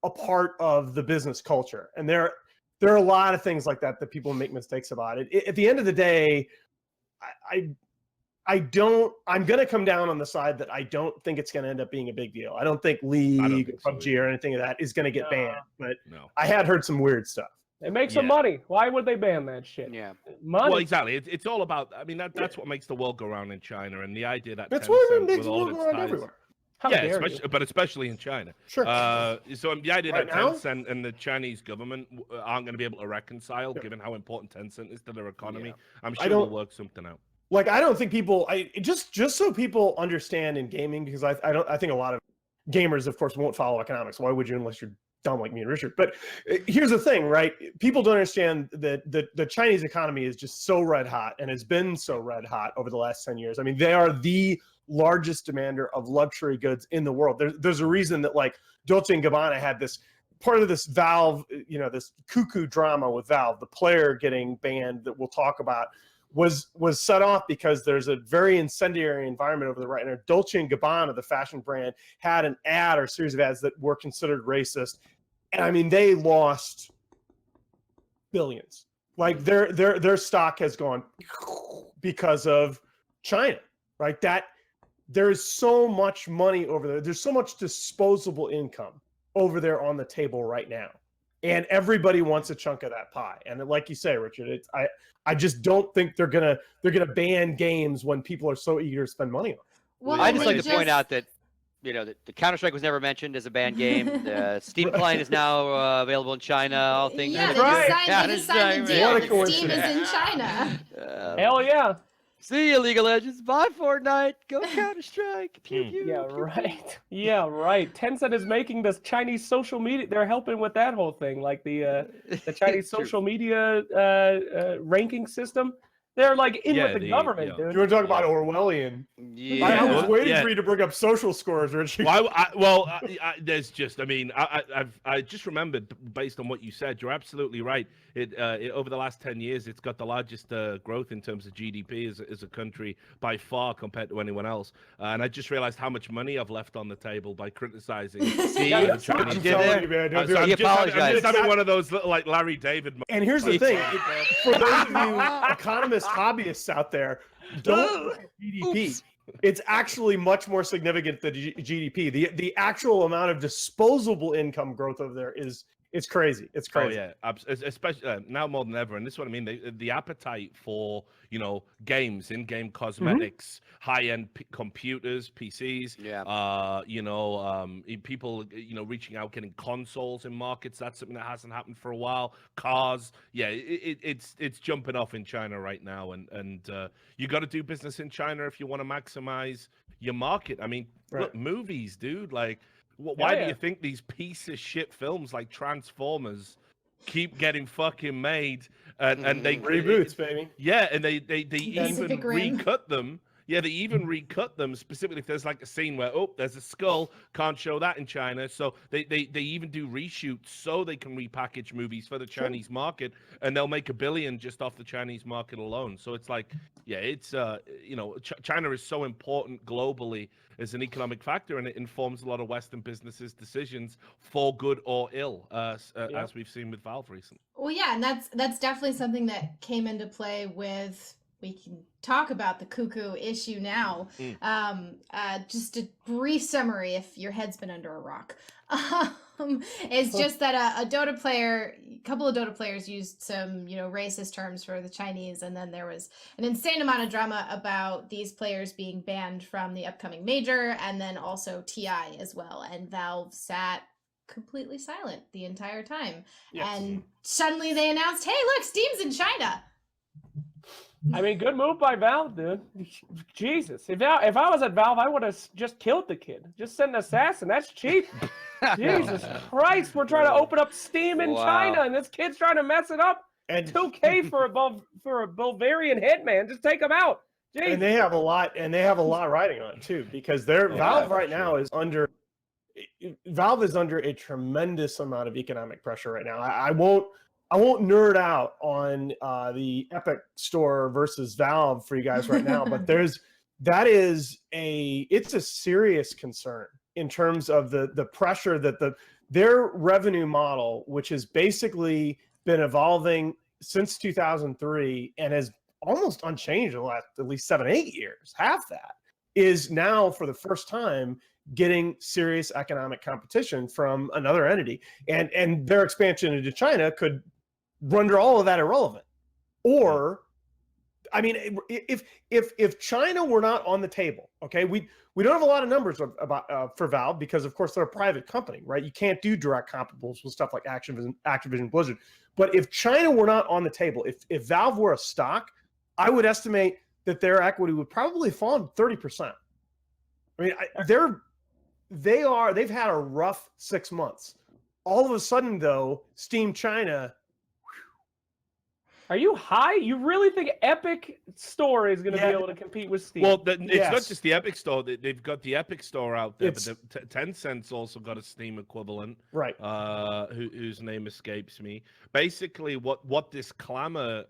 a part of the business culture. And there are a lot of things like that people make mistakes about. At the end of the day, I'm going to come down on the side that I don't think it's going to end up being a big deal. I don't think League, PUBG, or anything of that is going to get banned. But I had heard some weird stuff. They make some money. Why would they ban that shit? Yeah. Money. Well, exactly. It's all about. I mean, that's what makes the world go round in China, and the idea that that's what makes the world go round everywhere. Especially in China. Sure. So the idea that Tencent and the Chinese government aren't going to be able to reconcile, given how important Tencent is to their economy, I'm sure we'll work something out. Like, I don't think people. Just so people understand in gaming, because I think a lot of gamers, of course, won't follow economics. Why would you, unless you're dumb like me and Richard? But here's the thing, right? People don't understand that the Chinese economy is just so red hot and has been so red hot over the last 10 years. I mean, they are the largest demander of luxury goods in the world. There's a reason that like Dolce & Gabbana had this part of this Valve, this Kuku drama with Valve, the player getting banned that we'll talk about, was set off because there's a very incendiary environment over there right now. Dolce & Gabbana, the fashion brand, had an ad or series of ads that were considered racist. And I mean, they lost billions. Like their stock has gone because of China, right? That there's so much money over there. There's so much disposable income over there on the table right now and everybody wants a chunk of that pie. And like you say, Richard, I just don't think they're gonna ban games when people are so eager to spend money on it. Well, I and just they like to point out that, you know, the Counter-Strike was never mentioned as a banned game. The Steam client is now available in China. All things. Yeah, That's they just signed a deal. What a that Steam coincidence. is in China. Hell yeah. See you, League of Legends. Bye, Fortnite. Go Counter-Strike. Pew, pew, Yeah, pew, right. Yeah, right. Tencent is making this Chinese social media. They're helping with that whole thing, like the Chinese True. social media ranking system. They're like in with the government, dude. You want to talk about Orwellian? Yeah. I was waiting Yeah. for you to bring up social scores, Richard. There's just, I mean, I just remembered, based on what you said, you're absolutely right. It over the last 10 years, it's got the largest growth in terms of GDP as a country by far compared to anyone else. And I just realized how much money I've left on the table by criticizing. See, I'm what you did telling there? you, man, don't So do I'm it. apologize. just having one of those little, like Larry David moments. And here's the thing: for those of you economist hobbyists out there, don't look at GDP. Oops. It's actually much more significant than GDP. The actual amount of disposable income growth over there is crazy. It's crazy. Oh yeah, especially now more than ever. And this is what I mean. The appetite for, you know, games, in-game cosmetics, high-end computers, PCs. Yeah. You know, people, you know, reaching out, getting consoles in markets. That's something that hasn't happened for a while. Cars. Yeah, it's jumping off in China right now, and you got to do business in China if you want to maximize your market. I mean, look, movies, dude. Like, why do you think these piece of shit films like Transformers keep getting fucking made and they Reboots, baby. Yeah, and they even Pacific Rim. recut them. Yeah, they even recut them specifically if there's like a scene where, oh, there's a skull, can't show that in China. So they even do reshoots so they can repackage movies for the Chinese market, and they'll make $1 billion just off the Chinese market alone. So it's like, yeah, it's you know, China is so important globally as an economic factor, and it informs a lot of Western businesses' decisions for good or ill, as we've seen with Valve recently. Well, yeah, and that's definitely something that came into play with. We can talk about the Kuku issue now. Just a brief summary, if your head's been under a rock. It's just that a couple of Dota players used some, you know, racist terms for the Chinese, and then there was an insane amount of drama about these players being banned from the upcoming major, and then also TI as well. And Valve sat completely silent the entire time. Yes. And suddenly they announced, hey, look, Steam's in China. I mean, good move by Valve, dude. Jesus, if I was at Valve, I would have just killed the kid. Just send an assassin. That's cheap. Jesus Christ, we're trying to open up Steam in China, and this kid's trying to mess it up. And 2K for a Bulgarian hitman. Just take him out. Jesus. And they have a lot riding on it too, because Valve right now is under a tremendous amount of economic pressure right now. I won't nerd out on the Epic Store versus Valve for you guys right now, but it's a serious concern in terms of the pressure that their revenue model, which has basically been evolving since 2003 and has almost unchanged in the last at least 7-8 years, half that, is now for the first time getting serious economic competition from another entity, and their expansion into China could render all of that irrelevant. Or, I mean, if China were not on the table, okay, we don't have a lot of numbers about for Valve because, of course, they're a private company, right? You can't do direct comparables with stuff like Activision Blizzard. But if China were not on the table, if Valve were a stock, I would estimate that their equity would probably fall 30%. I mean, they've had a rough 6 months. All of a sudden, though, Steam China. Are you high? You really think Epic Store is going to be able to compete with Steam? Well, it's not just the Epic Store. They've got the Epic Store out there, but Tencent's also got a Steam equivalent, right? Whose name escapes me. Basically, what this clamor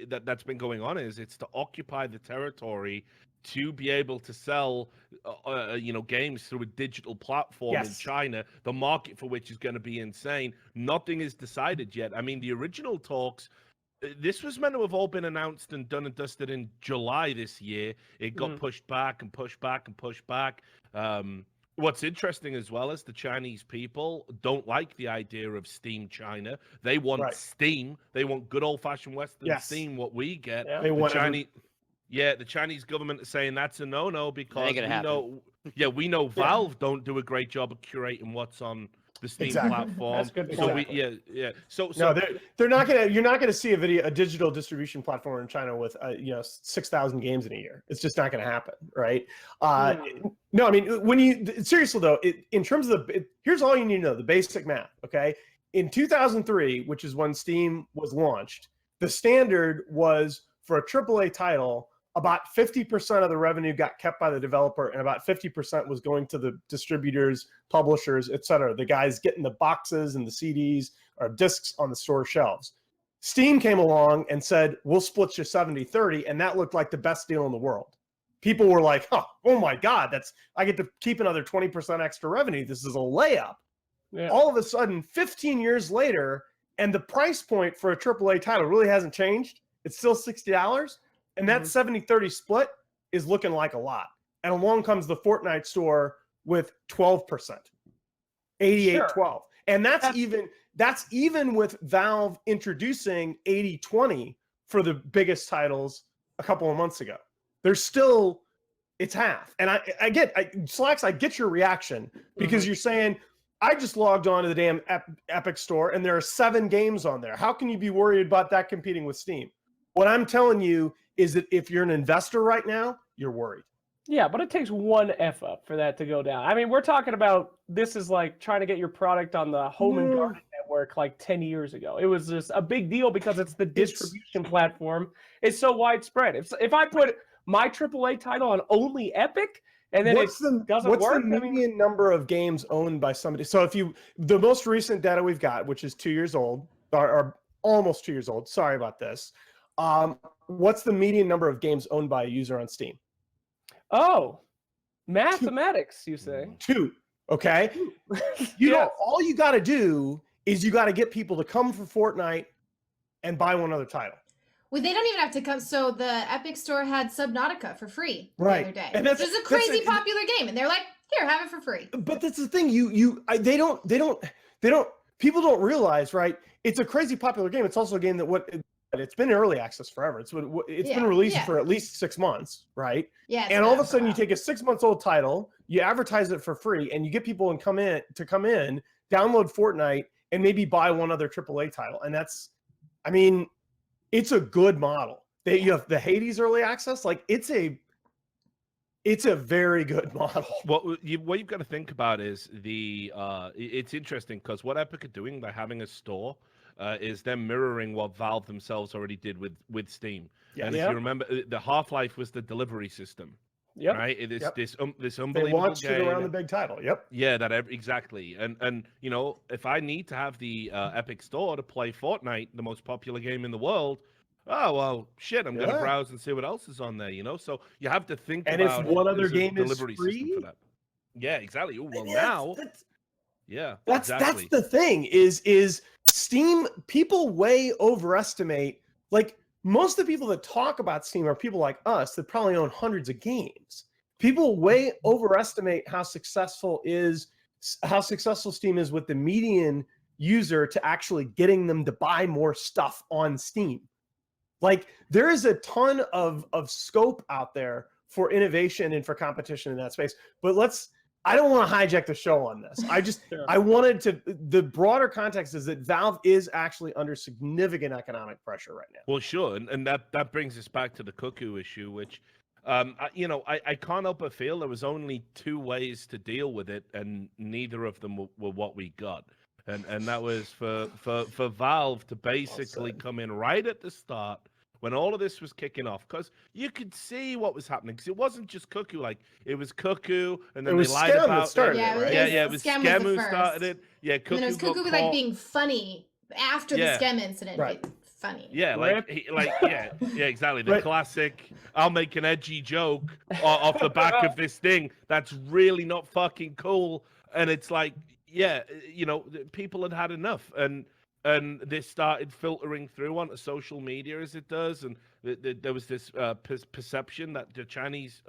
that's been going on is, it's to occupy the territory to be able to sell, games through a digital platform in China, the market for which is going to be insane. Nothing is decided yet. I mean, the original talks. This was meant to have all been announced and done and dusted in July this year. It got pushed back and pushed back and pushed back. What's interesting as well is the Chinese people don't like the idea of Steam China. They want Steam. They want good old-fashioned Western Steam, what we get. Yeah. The Chinese, the Chinese government is saying that's a no-no because we know Valve don't do a great job of curating what's on the Steam platform. That's good. So no, they're not gonna. You're not gonna see a digital distribution platform in China with 6,000 games in a year. It's just not gonna happen, right? No, I mean when you seriously though, in terms of here's all you need to know: the basic math. Okay, in 2003, which is when Steam was launched, the standard was for a AAA title. About 50% of the revenue got kept by the developer, and about 50% was going to the distributors, publishers, etc. The guys getting the boxes and the CDs or discs on the store shelves. Steam came along and said, we'll split you 70-30, and that looked like the best deal in the world. People were like, oh my God, I get to keep another 20% extra revenue. This is a layup. Yeah. All of a sudden, 15 years later, and the price point for a AAA title really hasn't changed. It's still $60. And that 70-30 split is looking like a lot. And along comes the Fortnite store with 12%, 88-12. And that's even with Valve introducing 80-20 for the biggest titles a couple of months ago. There's still, it's half. And I get Slacks, I get your reaction because you're saying, I just logged on to the damn Epic store and there are 7 games on there. How can you be worried about that competing with Steam? What I'm telling you is that if you're an investor right now, you're worried. Yeah, but it takes one F up for that to go down. I mean, we're talking about this is like trying to get your product on the Home and Garden Network like 10 years ago. It was just a big deal because it's the distribution platform. It's so widespread. If I put my AAA title on only Epic and then what's the median number of games owned by somebody? So the most recent data we've got, which is 2 years old, or almost 2 years old. Sorry about this. What's the median number of games owned by a user on Steam? Oh, mathematics, you say? 2. Okay. All you got to do is you got to get people to come for Fortnite and buy one other title. Well, they don't even have to come. So the Epic Store had Subnautica for free the other day. And which is a crazy popular game, and they're like, "Here, have it for free." But that's the thing. They don't. People don't realize, right? It's a crazy popular game. It's also a game that it's been in early access forever. It's been released for at least 6 months, right? Yeah. And all of a sudden, you take a 6-month-old title, you advertise it for free, and you get people to come in, download Fortnite, and maybe buy one other AAA title. And it's a good model. You have the Hades early access, like it's a very good model. What you've got to think about is it's interesting because what Epic are doing by having a store. Is them mirroring what Valve themselves already did with Steam. And if you remember, the Half-Life was the delivery system. Yep. Right? This unbelievable they launched game. It around the big title. Yep. Yeah, exactly. And if I need to have the Epic Store to play Fortnite, the most popular game in the world, oh well, shit, I'm gonna browse and see what else is on there. So you have to think about. And if one other game is free, for that. Yeah, exactly. Ooh, well, now. That's exactly. That's the thing. Is Steam, people way overestimate, like most of the people that talk about Steam are people like us that probably own hundreds of games. People way overestimate how successful Steam is with the median user to actually getting them to buy more stuff on Steam. Like there is a ton of scope out there for innovation and for competition in that space. But I don't want to hijack the show on this. I wanted to, the broader context is that Valve is actually under significant economic pressure right now. Well, sure. And that brings us back to the Kuku issue, which, I can't help but feel there was only 2 ways to deal with it, and neither of them were what we got. And that was for Valve to basically come in right at the start when all of this was kicking off, because you could see what was happening. Because it wasn't just Kuku, like it was Kuku, and then they lied about it. It was Scam who started it. Yeah, Kuku. And then it was Kuku like being funny after the Scam incident. Right. Funny. Yeah, exactly. The classic. I'll make an edgy joke off the back of this thing that's really not fucking cool, and it's like, people had had enough, and this started filtering through onto social media as it does, and there was this perception that the Chinese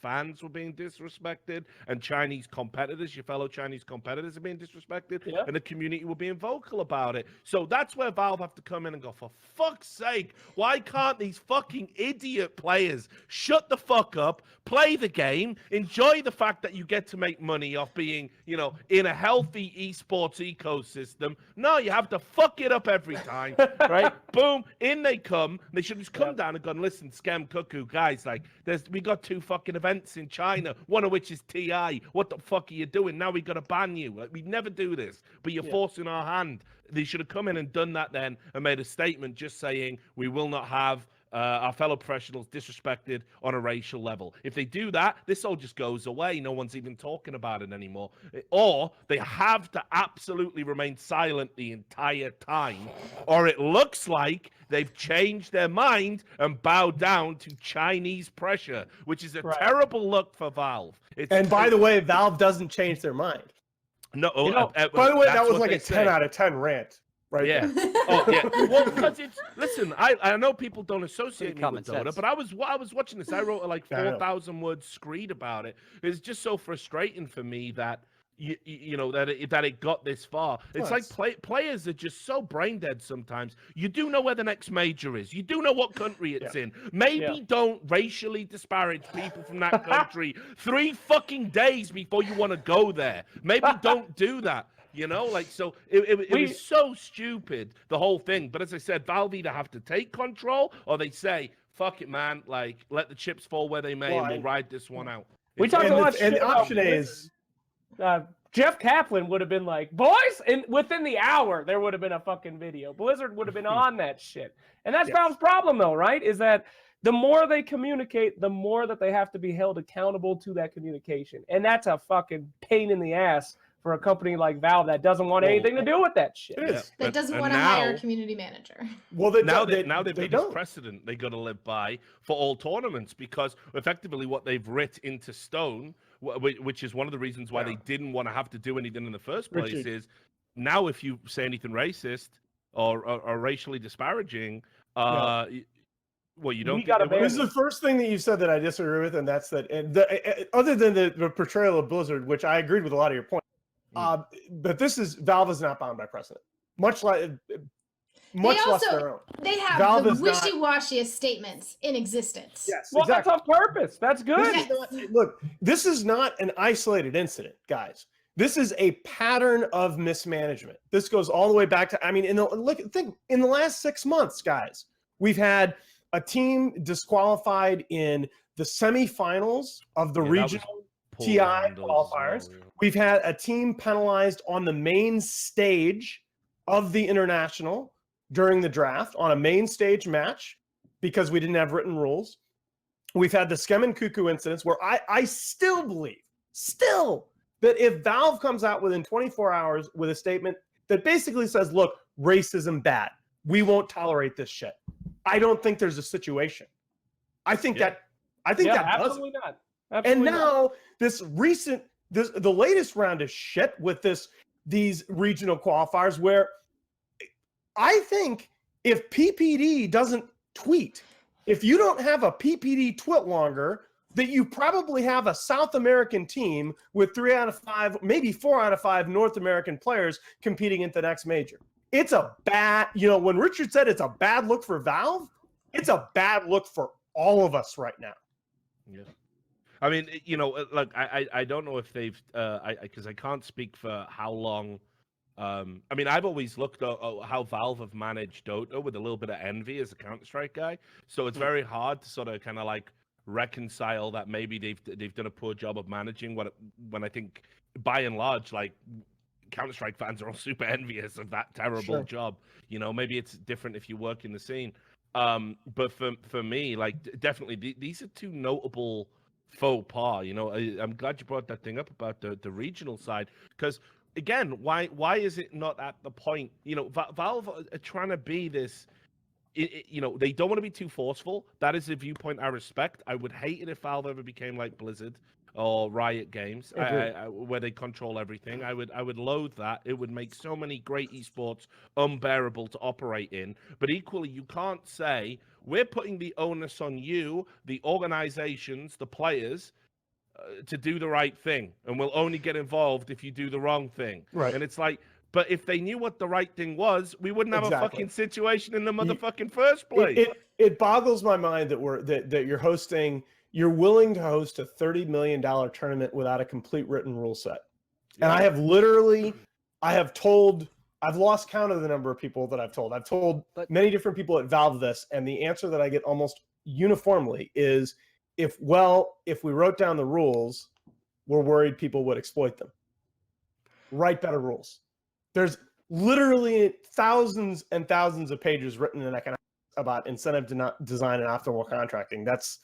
fans were being disrespected, and Chinese competitors, your fellow Chinese competitors, are being disrespected, and the community were being vocal about it. So that's where Valve have to come in and go, for fuck's sake, why can't these fucking idiot players shut the fuck up, play the game, enjoy the fact that you get to make money off being, you know, in a healthy esports ecosystem? No, you have to fuck it up every time, right? Boom, in they come. They should just come down and gone, listen, Scam Kuku, guys, like, we got 2 fucking events in China, one of which is TI. What the fuck are you doing? Now we got to ban you. Like, we never do this, but you're forcing our hand. They should have come in and done that then and made a statement just saying, we will not have our fellow professionals disrespected on a racial level. If they do that, this all just goes away. No one's even talking about it anymore. Or they have to absolutely remain silent the entire time, or it looks like they've changed their mind and bowed down to Chinese pressure, which is a terrible look for Valve. And by the way, Valve doesn't change their mind. No, by the way, that was like a 10 out of 10 rant. Right. Yeah. Oh, yeah. Well, because it's I know people don't associate me with Dota, but I was watching this. I wrote a like 4,000 word screed about it. It's just so frustrating for me that you know that it got this far. It's like players are just so brain dead sometimes. You do know where the next major is. You do know what country it's in. Maybe don't racially disparage people from that country 3 fucking days before you want to go there. Maybe don't do that. You know, like, so it was so stupid, the whole thing. But as I said, Valve either have to take control or they say, fuck it, man, like, let the chips fall where they may and we'll ride this one out. We talked a lot and the option is... Jeff Kaplan would have been like, boys, and within the hour, there would have been a fucking video. Blizzard would have been on that shit. And that's Valve's problem, though, right? Is that the more they communicate, the more that they have to be held accountable to that communication. And that's a fucking pain in the ass for a company like Valve that doesn't want anything to do with that shit. That doesn't want to hire a community manager. Well, now they've made this precedent they got to live by for all tournaments, because effectively what they've writ into stone, which is one of the reasons why they didn't want to have to do anything in the first place, is now if you say anything racist or racially disparaging, well, you don't. This is the first thing that you said that I disagree with, and that's that. Other than the portrayal of Blizzard, which I agreed with a lot of your points. But Valve is not bound by precedent, much less their own. They have Valve the wishy-washiest statements in existence. Yes, well, that's on purpose. That's good. Look, this is not an isolated incident, guys. This is a pattern of mismanagement. This goes all the way back to, I mean, in the last 6 months, guys, we've had a team disqualified in the semifinals of the regional TI qualifiers. We've had a team penalized on the main stage of the international during the draft on a main stage match because we didn't have written rules. We've had the Schem and Kuku incidents where I still believe, that if Valve comes out within 24 hours with a statement that basically says, look, racism bad, we won't tolerate this shit, I don't think there's a situation. I think that absolutely not. Absolutely and now the latest round of shit with these regional qualifiers, where I think if PPD doesn't tweet, if you don't have a PPD Twitlonger, that you probably have a South American team with 3 out of 5, maybe 4 out of 5 North American players competing into the next major. It's a bad, when Richard said it's a bad look for Valve, it's a bad look for all of us right now. Yeah. I mean, look, I don't know if they've, because I can't speak for how long. I mean, I've always looked at how Valve have managed Dota with a little bit of envy as a Counter-Strike guy. So it's very hard to sort of kind of like reconcile that maybe they've done a poor job of managing when I think by and large, like, Counter-Strike fans are all super envious of that terrible job. Maybe it's different if you work in the scene. But for me, like, definitely these are two notable faux pas. I'm glad you brought that thing up about the regional side, because again, why is it not at the point? Valve are trying to be this. They don't want to be too forceful. That is a viewpoint I respect. I would hate it if Valve ever became like Blizzard or Riot Games, where they control everything. I would loathe that. It would make so many great esports unbearable to operate in. But equally, you can't say, we're putting the onus on you, the organizations, the players, to do the right thing, and we'll only get involved if you do the wrong thing. Right. And it's like, but if they knew what the right thing was, we wouldn't have a fucking situation in the motherfucking first place. It boggles my mind that you're willing to host a $30 million tournament without a complete written rule set. And I have I've lost count of the number of people that I've told. I've told many different people at Valve this, and the answer that I get almost uniformly is, if we wrote down the rules, we're worried people would exploit them. Write better rules. There's literally thousands and thousands of pages written in economics about incentive design and optimal contracting. That's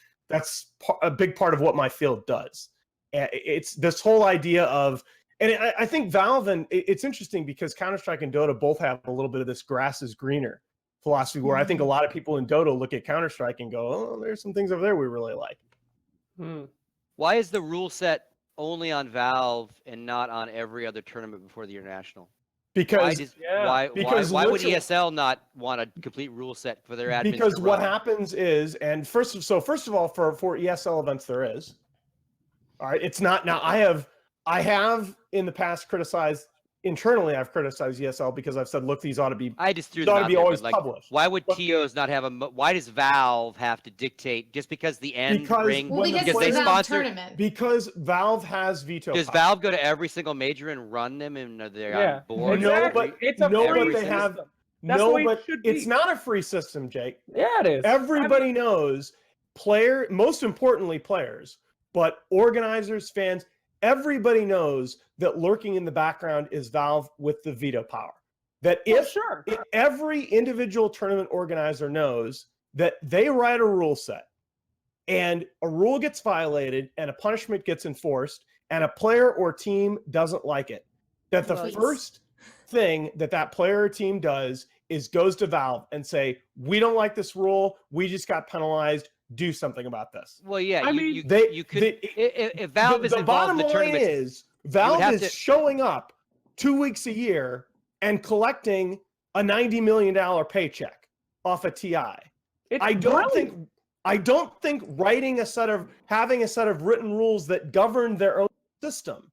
a big part of what my field does. It's this whole idea of, and I think Valve, and it's interesting because Counter-Strike and Dota both have a little bit of this grass is greener philosophy, where I think a lot of people in Dota look at Counter-Strike and go, oh, there's some things over there we really like. Why is the rule set only on Valve and not on every other tournament before the International? Because why would ESL not want a complete rule set for their admins? Because what happens is, and first of all, for ESL events there is. All right, it's not now. I have in the past criticized internally. I've criticized ESL because I've said, look, these ought to be. I just threw them out there, always like, published. Why would TOs not have a? Why does Valve have to dictate just because the end ring? Because they sponsor. Tournament. Because Valve has veto. Does Valve go to every single major and run them and they're on board? Exactly. No, but it's a free system. That's the way it should be. It's not a free system, Jake. Yeah, it is. Everybody knows most importantly players, but organizers, fans, everybody knows that lurking in the background is Valve with the veto power. That if every individual tournament organizer knows that they write a rule set and a rule gets violated and a punishment gets enforced and a player or team doesn't like it, that the first thing that player or team does is goes to Valve and say, we don't like this rule, we just got penalized, do something about this. Well, yeah, I mean, you could if Valve is involved in the tournament. The bottom line is Valve is showing up 2 weeks a year and collecting a $90 million paycheck off a TI. I don't think having a set of written rules that govern their own system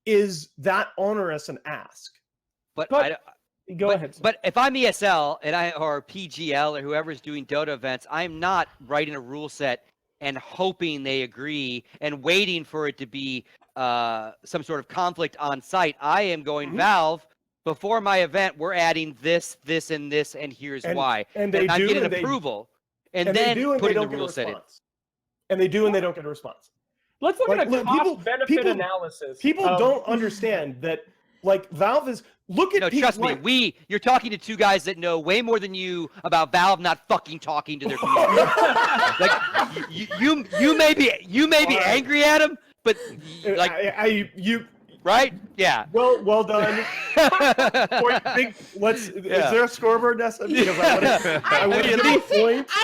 is that onerous an ask. But go ahead. But if I'm ESL or PGL or whoever's doing Dota events, I'm not writing a rule set and hoping they agree and waiting for it to be some sort of conflict on site. I am going, Valve, before my event, we're adding this, this, and this, and here's why. And I'm getting approval. And then putting the rule set in. And they do, and they don't get a response. Let's look at a cost-benefit analysis. People don't understand that, like, Valve is... trust me. You're talking to two guys that know way more than you about Valve not fucking talking to their community. Like you may be angry at them, but like right? Yeah. Well done. Is there a scoreboard, Nessa? Because I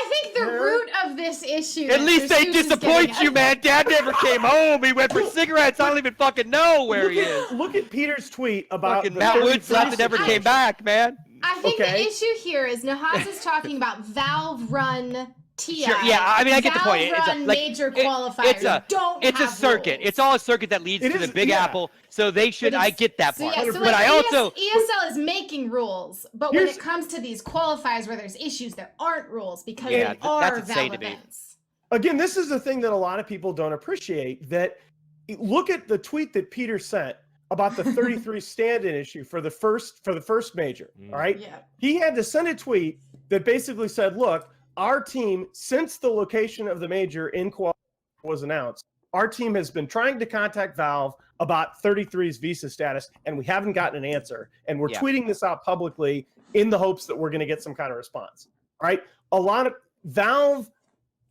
think the root of this issue. At least they disappoint you, man. Dad never came home. He went for cigarettes. I don't even fucking know where he is. Look at Peter's tweet about fucking Matt Woods left and never came back, man. I think the issue here is Nahaz is talking about Valve run TI. Sure, yeah, I mean, I get the point. It's a major qualifiers. It's a circuit. Rules. It's all a circuit that leads to the Big Apple. So they should. I get that part. But I also ESL is making rules, but when it comes to these qualifiers where there's issues, there aren't rules because they are Valve events. Again, this is the thing that a lot of people don't appreciate. That look at the tweet that Peter sent about the 33 stand-in issue for the first major. All right, he had to send a tweet that basically said, "Look, our team, since the location of the major in Kuala was announced, our team has been trying to contact Valve about 33's visa status, and we haven't gotten an answer. And we're tweeting this out publicly in the hopes that we're going to get some kind of response." All right, a lot of Valve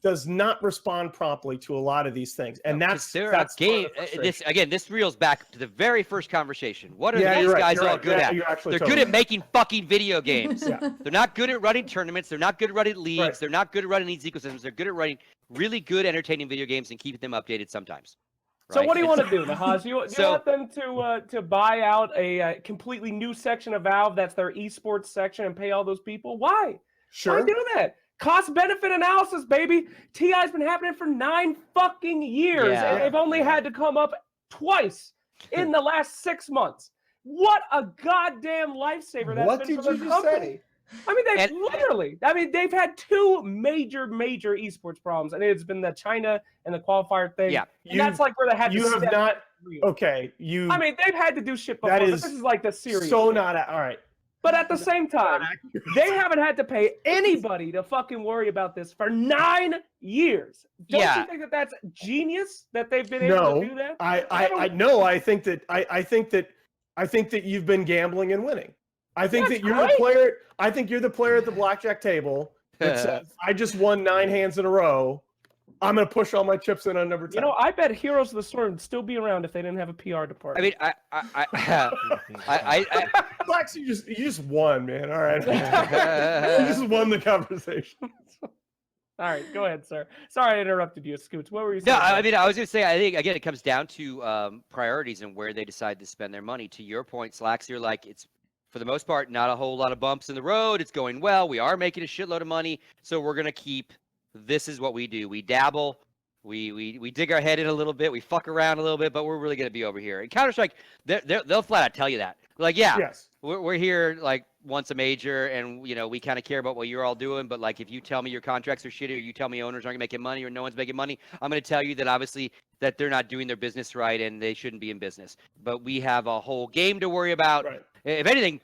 does not respond promptly to a lot of these things, and that's game. This reels back to the very first conversation. What are these guys all good at? They're good at making fucking video games. They're not good at running tournaments. They're not good at running leagues. They're not good at running these ecosystems. They're good at running really good, entertaining video games and keeping them updated sometimes. So what do you want to do, Nahaz? Do you want them to buy out a completely new section of Valve that's their esports section and pay all those people? Why? Sure. Why do that? Cost benefit analysis, baby. TI's been happening for 9 fucking years, Yeah. and they've only had to come up twice in the last 6 months. What a goddamn lifesaver that's What been did for the you just company. say? I mean, they've had 2 major esports problems, and it's been the China and the qualifier thing. Yeah. And that's like where they had to You have step not. in. Okay, you. I mean, they've had to do shit before, That but is this is like the serious so shit. not all right. But at the same time, they haven't had to pay anybody to fucking worry about this for 9 years. Don't you think that that's genius that they've been able to do that? I know. I think that you've been gambling and winning. I think that you're the player. I think you're the player at the blackjack table that says, "I just won 9 hands in a row. I'm gonna push all my chips in on number 10." You know, I bet Heroes of the Storm would still be around if they didn't have a PR department. I mean, Flex, you just won, man. All right, you just won the conversation. All right, go ahead, sir. Sorry I interrupted you, Scoots. What were you saying? No, I mean, I was going to say, I think, again, it comes down to priorities and where they decide to spend their money. To your point, Slacks, you're like, it's, for the most part, not a whole lot of bumps in the road. It's going well. We are making a shitload of money, so we're going to keep, this is what we do. We dabble. We dig our head in a little bit. We fuck around a little bit, but we're really going to be over here. And Counter-Strike, they'll flat out tell you that. Like, yeah, Yes. we're here, like, once a major, and, you know, we kind of care about what you're all doing, but, like, if you tell me your contracts are shitty, or you tell me owners aren't making money, or no one's making money, I'm going to tell you that, obviously, that they're not doing their business right, and they shouldn't be in business. But we have a whole game to worry about. Right. If anything,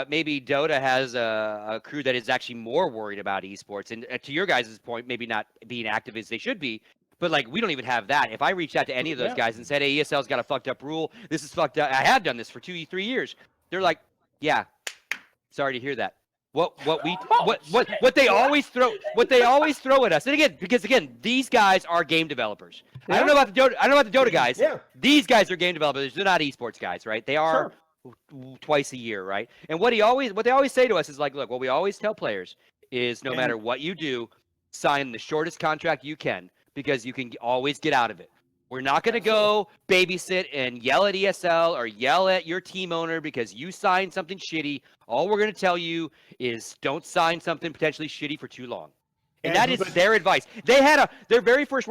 maybe Dota has a crew that is actually more worried about esports. And to your guys' point, maybe not being active as they should be, but, like, we don't even have that. If I reached out to any of those guys and said, hey, ESL's got a fucked up rule, this is fucked up, I have done this for 2-3 years, they're like, yeah, sorry to hear that. What they always throw at us. And again, because these guys are game developers. Yeah. I don't know about the Dota guys. Yeah. These guys are game developers. They're not esports guys, right? They are twice a year, right? And what they always say to us is like, look, what we always tell players is no matter what you do, sign the shortest contract you can, because you can always get out of it. We're not going to go babysit and yell at ESL or yell at your team owner because you signed something shitty. All we're going to tell you is don't sign something potentially shitty for too long. And that is their advice. They had one of their very first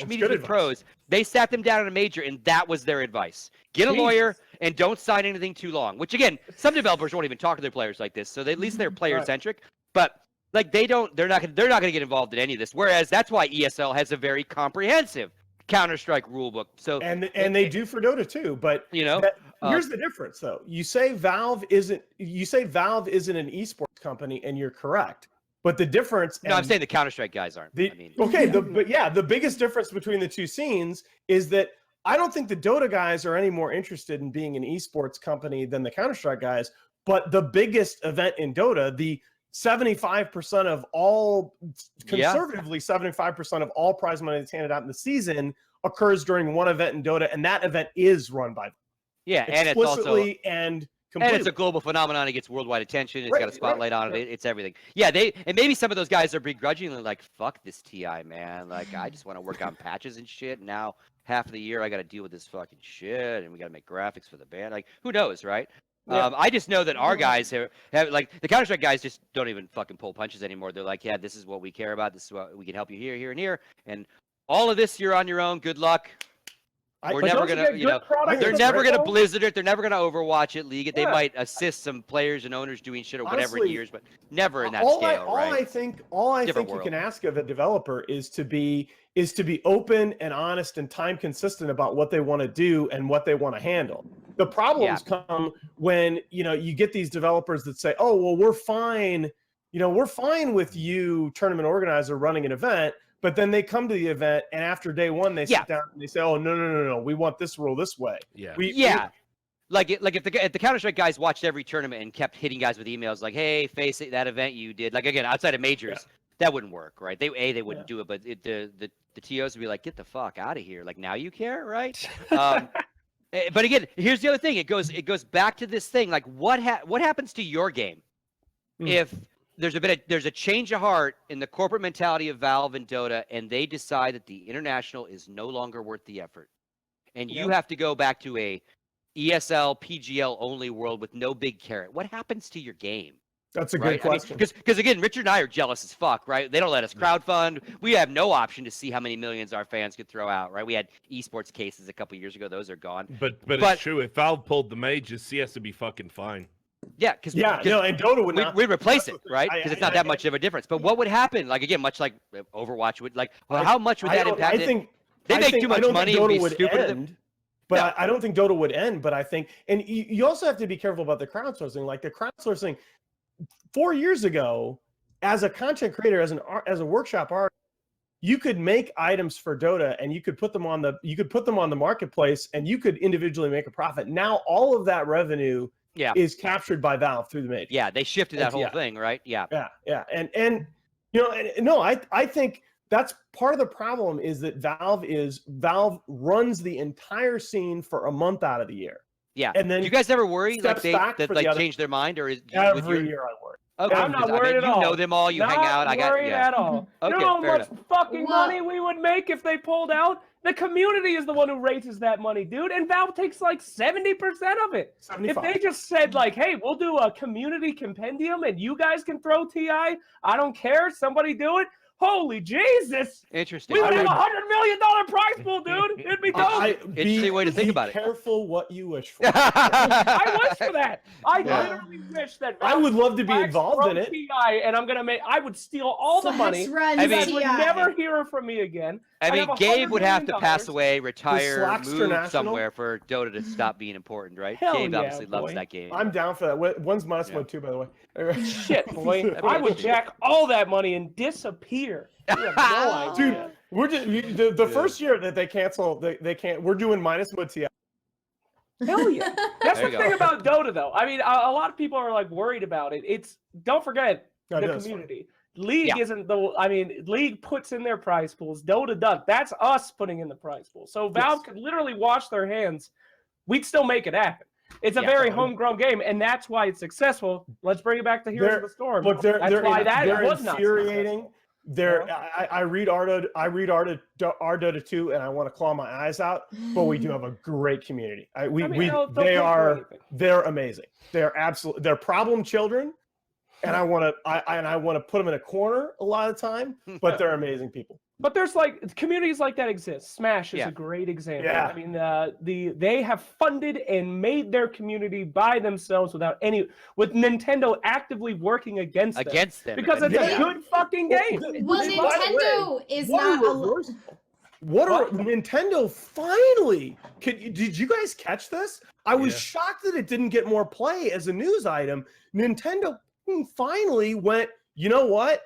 meetings with pros. They sat them down at a major, and that was their advice. Get a lawyer and don't sign anything too long. Which, again, some developers won't even talk to their players like this, so at least they're player centric. But like they're not going to get involved in any of this. Whereas that's why ESL has a very comprehensive Counter-Strike rulebook. So they do for Dota too, but you know, here's the difference though. You say Valve isn't an esports company, and you're correct. But the difference, no, I'm saying the Counter-Strike guys aren't. The biggest difference between the two scenes is that I don't think the Dota guys are any more interested in being an esports company than the Counter-Strike guys. But the biggest event in Dota, the 75% of all, conservatively 75% of all prize money that's handed out in the season occurs during one event in Dota, and that event is run by and it's also completely. And it's a global phenomenon. It gets worldwide attention. It's got a spotlight on it. It's everything. Yeah, and maybe some of those guys are begrudgingly like, fuck this TI, man. Like, I just want to work on patches and shit. Now half of the year I got to deal with this fucking shit, and we got to make graphics for the band. Like, who knows, right? Yeah. I just know that our guys have like the Counter-Strike guys just don't even fucking pull punches anymore. They're like, yeah, this is what we care about. This is what we can help you here, here, and here. And all of this, you're on your own. Good luck. We're never gonna, they're never gonna Blizzard it. They're never gonna Overwatch it, League it. They might assist some players and owners doing shit or whatever in years, but never in that scale. All I think you can ask of a developer is to be open and honest and time consistent about what they want to do and what they want to handle. The problems come when you get these developers that say, "Oh, well, we're fine. We're fine with you, tournament organizer, running an event." But then they come to the event, and after day one, they sit down and they say, "Oh, no, we want this rule this way." Like if the Counter-Strike guys watched every tournament and kept hitting guys with emails like, "Hey, face it, that event you did." Like, again, outside of majors, that wouldn't work, right? They wouldn't do it, but the TOs would be like, "Get the fuck out of here!" Like, now you care, right? But again, here's the other thing. It goes back to this thing. Like, what happens to your game if there's a change of heart in the corporate mentality of Valve and Dota, and they decide that the international is no longer worth the effort, and you have to go back to a ESL, PGL only world with no big carrot? What happens to your game? That's a right? good question. Because again, Richard and I are jealous as fuck, right? They don't let us crowdfund. We have no option to see how many millions our fans could throw out, right? We had esports cases a couple years ago; those are gone. But it's true. If Valve pulled the majors, CS would be fucking fine. Yeah, because and Dota would not. We'd replace it, right? Because it's not that much of a difference. But what would happen? Like again, much like Overwatch would, like, well, how much would that impact? I think they make too much money. Dota and would be stupid. end. But I don't think Dota would end. But I think, and you also have to be careful about the crowdsourcing. Like the crowdsourcing, 4 years ago, as a content creator, as a workshop artist, you could make items for Dota and you could put them on the marketplace and you could individually make a profit. Now all of that revenue is captured by Valve through the major. Yeah, they shifted that whole thing, right? Yeah. And I think that's part of the problem is that Valve runs the entire scene for a month out of the year. Yeah. And then do you guys ever worry like they change their mind, or is every year I worry? Okay, I'm not worried at all. You know them all. You hang out. Not worried at all. Okay, you know how much enough. fucking money we would make if they pulled out? The community is the one who raises that money, dude. And Valve takes like 70% of it. 75. If they just said like, hey, we'll do a community compendium and you guys can throw TI, I don't care. Somebody do it. Holy Jesus! Interesting. We would have $100 million prize pool, dude. It'd be dope. Interesting way to think about it. Be careful what you wish for. I wish for that. I literally wish that. I would love to be involved in it. TI, and I would steal all the money. You would never hear from me again. I mean, Gabe would have to pass away, retire, move national? somewhere for Dota to stop being important, right? Hell Gabe yeah, obviously loves that game. I'm down for that. When's minus one too, by the way? Shit, boy. I would jack all that money and disappear. You have no idea. Dude, we're just the first year that they cancel, they can't. We're doing minus one TI. Hell yeah. That's the thing about Dota, though. I mean, a lot of people are like worried about it. Don't forget the community. League isn't League puts in their prize pools. Dota does. That's us putting in the prize pool. So Valve could literally wash their hands. We'd still make it happen. It's a very homegrown game, and that's why it's successful. Let's bring it back to Heroes of the Storm. Look, they're was infuriating. I read Dota 2, and I want to claw my eyes out. But we do have a great community. They're amazing. They're problem children. And I want to put them in a corner a lot of the time, but they're amazing people. But there's like communities like that exist. Smash is a great example. Yeah. I mean, they have funded and made their community by themselves with Nintendo actively working against them because it's a good fucking game. Well, Nintendo is not. Nintendo finally? Did you guys catch this? I was shocked that it didn't get more play as a news item. Nintendo finally went, you know what?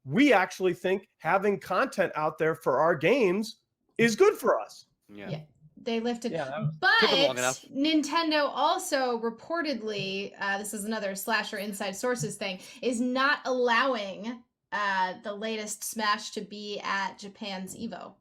We actually think having content out there for our games is good for us. Yeah. They lifted. But Nintendo also reportedly, this is another Slasher Inside Sources thing, is not allowing the latest Smash to be at Japan's EVO.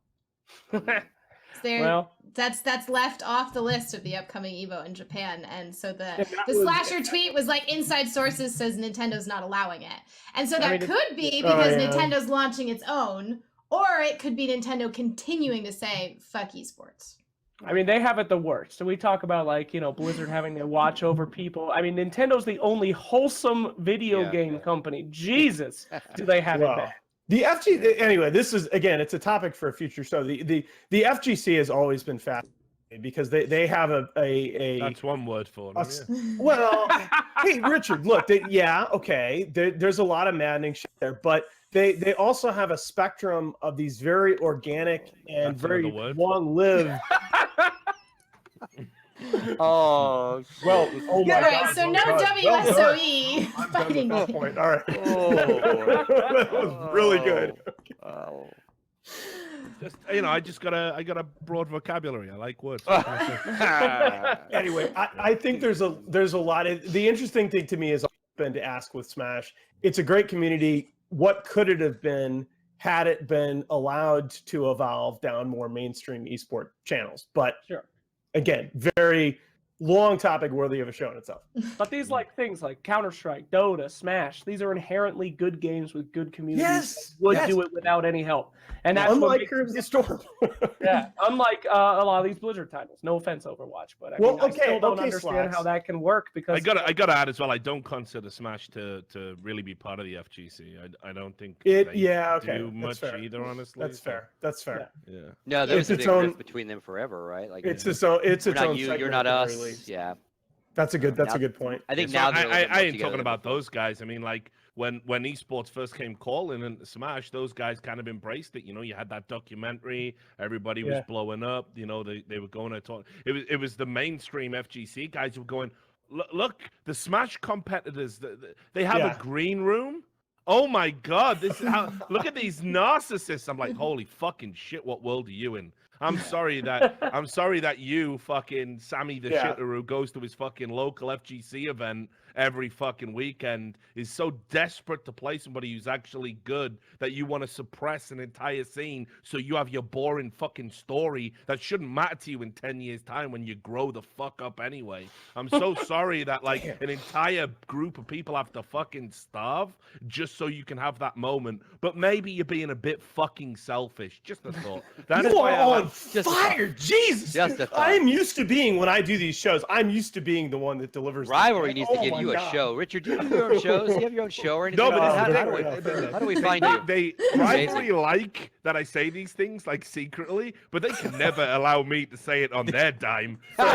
That's left off the list of the upcoming EVO in Japan, and so the Slasher tweet was like, "Inside Sources says Nintendo's not allowing it," and so that could be because Nintendo's launching its own, or it could be Nintendo continuing to say "fuck esports." I mean, they have it the worst. So we talk about Blizzard having to watch over people. I mean, Nintendo's the only wholesome video game company. Jesus, do they have it bad? The FGC, anyway, this is, again, it's a topic for a future show. The FGC has always been fascinating because they have a That's one word for them. Well, hey, Richard, look, there's a lot of maddening shit there, but they also have a spectrum of these very organic and very long-lived. Oh, well, oh my God. So no WSOE fighting. Point. All right. That was really good. Just, I got a broad vocabulary. I like words. Anyway, I think there's a lot of, the interesting thing to me has been to ask with Smash. It's a great community. What could it have been had it been allowed to evolve down more mainstream esport channels? But again, very long topic worthy of a show in itself. But these like things like Counter-Strike, Dota, Smash, these are inherently good games with good communities. Yes, Would do it without any help. And that's unlike what Curves the Storm. yeah, unlike a lot of these Blizzard titles. No offense, Overwatch, but I, mean, I still don't understand how that can work because I gotta add as well. I don't consider Smash to really be part of the FGC. I don't think do do much either. Honestly, that's fair. That's fair. Yeah. No, there's a big rift between them forever, right? Like it's its own. It's its own. You're not us. Yeah. That's a good point. I think now they're a little bit more I ain't together talking than about before. those guys. I mean, like when esports first came calling and Smash, those guys kind of embraced it. You know, you had that documentary, everybody was blowing up. You know, they were going to talk. It was the mainstream FGC guys who were going, look, the Smash competitors, they have a green room. Oh my God! This is how. Look at these narcissists. I'm like, holy fucking shit! What world are you in? I'm sorry that you fucking Sammy the shitter who goes to his fucking local FGC event every fucking weekend is so desperate to play somebody who's actually good that you want to suppress an entire scene so you have your boring fucking story that shouldn't matter to you in 10 years time when you grow the fuck up anyway. I'm so sorry that like an entire group of people have to fucking starve just so you can have that moment, but maybe you're being a bit fucking selfish. Just a thought. That's you why are on fire, Jesus! I'm used to being, when I do these shows, I'm used to being the one that delivers. Rivalry needs to give you a show. Richard, do you have your own shows? Do you have your own show or anything? No, but how do we find you? They Rivalry like that I say these things like secretly, but they can never allow me to say it on their dime. They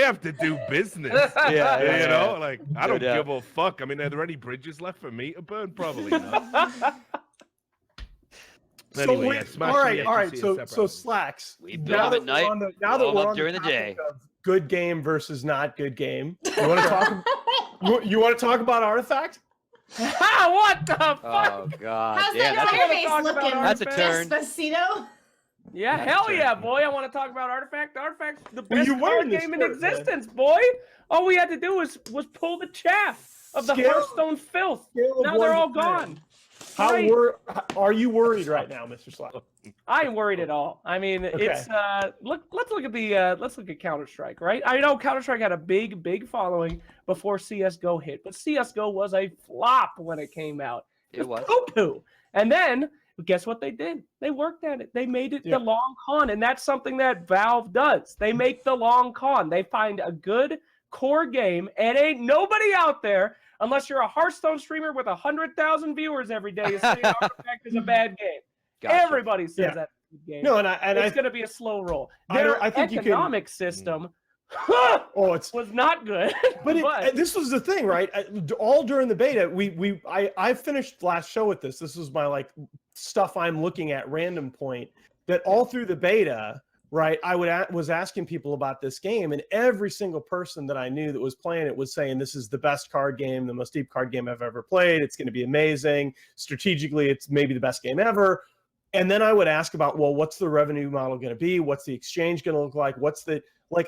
have to do business. You know, like I don't give a fuck. I mean, are there any bridges left for me to burn? Probably not. Anyway, all right. So Slacks. We build them at night. Now that we're on during the day. Good game versus not good game. You want to talk? you want to talk about Artifact? What the fuck? Oh God! How's that playerbase looking? That's a turn. Despacito? Yeah, hell yeah, boy! I want to talk about Artifact. Artifact's the best card game in existence, boy. All we had to do was pull the chaff of the Hearthstone filth. Now they're all gone. Are you worried right now, Mr. Slack? I ain't worried at all. I mean, it's let's look at Counter-Strike, right? I know Counter-Strike had a big following before CSGO hit, but CSGO was a flop when it came out. It was poo-poo. And then guess what they did? They worked at it. They made it the long con, and that's something that Valve does. They make the long con. They find a good core game, and ain't nobody out there, unless you're a Hearthstone streamer with 100,000 viewers every day, is saying Artifact is a bad game. Gotcha. Everybody says that's a good game. No, it's going to be a slow roll. I think economic system was not good. But this was the thing, right? All during the beta, I finished last show with this. This was my stuff I'm looking at random point. That all through the beta, right? I was asking people about this game, and every single person that I knew that was playing it was saying this is the best card game, the most deep card game I've ever played. It's going to be amazing. Strategically, it's maybe the best game ever. And then I would ask about, well, what's the revenue model going to be? What's the exchange going to look like?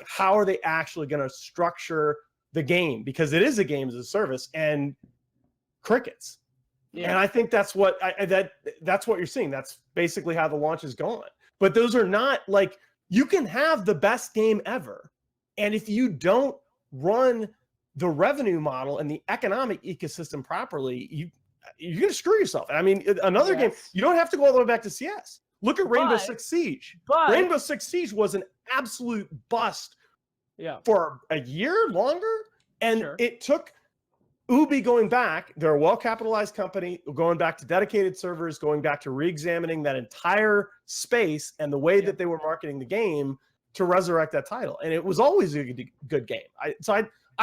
How are they actually going to structure the game? Because it is a game as a service, and crickets. Yeah. And I think that's what that's what you're seeing. That's basically how the launch is going. But those are not you can have the best game ever, and if you don't run the revenue model and the economic ecosystem properly, you're going to screw yourself. I mean, another game, you don't have to go all the way back to CS. Look at Rainbow Six Siege. Rainbow Six Siege was an absolute bust for a year longer, and it took Ubi going back. They're a well-capitalized company, going back to dedicated servers, going back to re-examining that entire space and the way that they were marketing the game to resurrect that title. And it was always a good game. I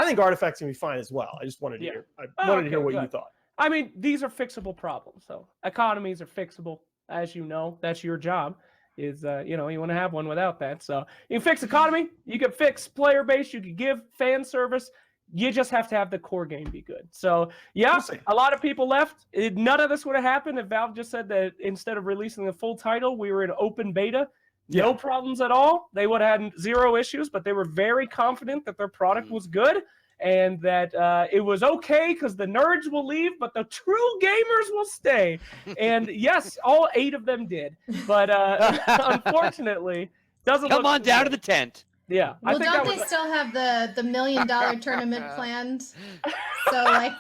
think Artifact's going to be fine as well. I just wanted to hear. I wanted to hear what you thought. I mean, these are fixable problems. So economies are fixable, as you know. That's your job. You want to have one without that. So you can fix economy. You can fix player base. You can give fan service. You just have to have the core game be good. So, a lot of people left. None of this would have happened if Valve just said that instead of releasing the full title, we were in open beta. No problems at all. They would have had zero issues, but they were very confident that their product was good and that it was okay because the nerds will leave, but the true gamers will stay. And yes, all 8 of them did. But unfortunately, doesn't come on down to the tent. Yeah. Well, I think don't that they was, still have the $1 million tournament planned? So like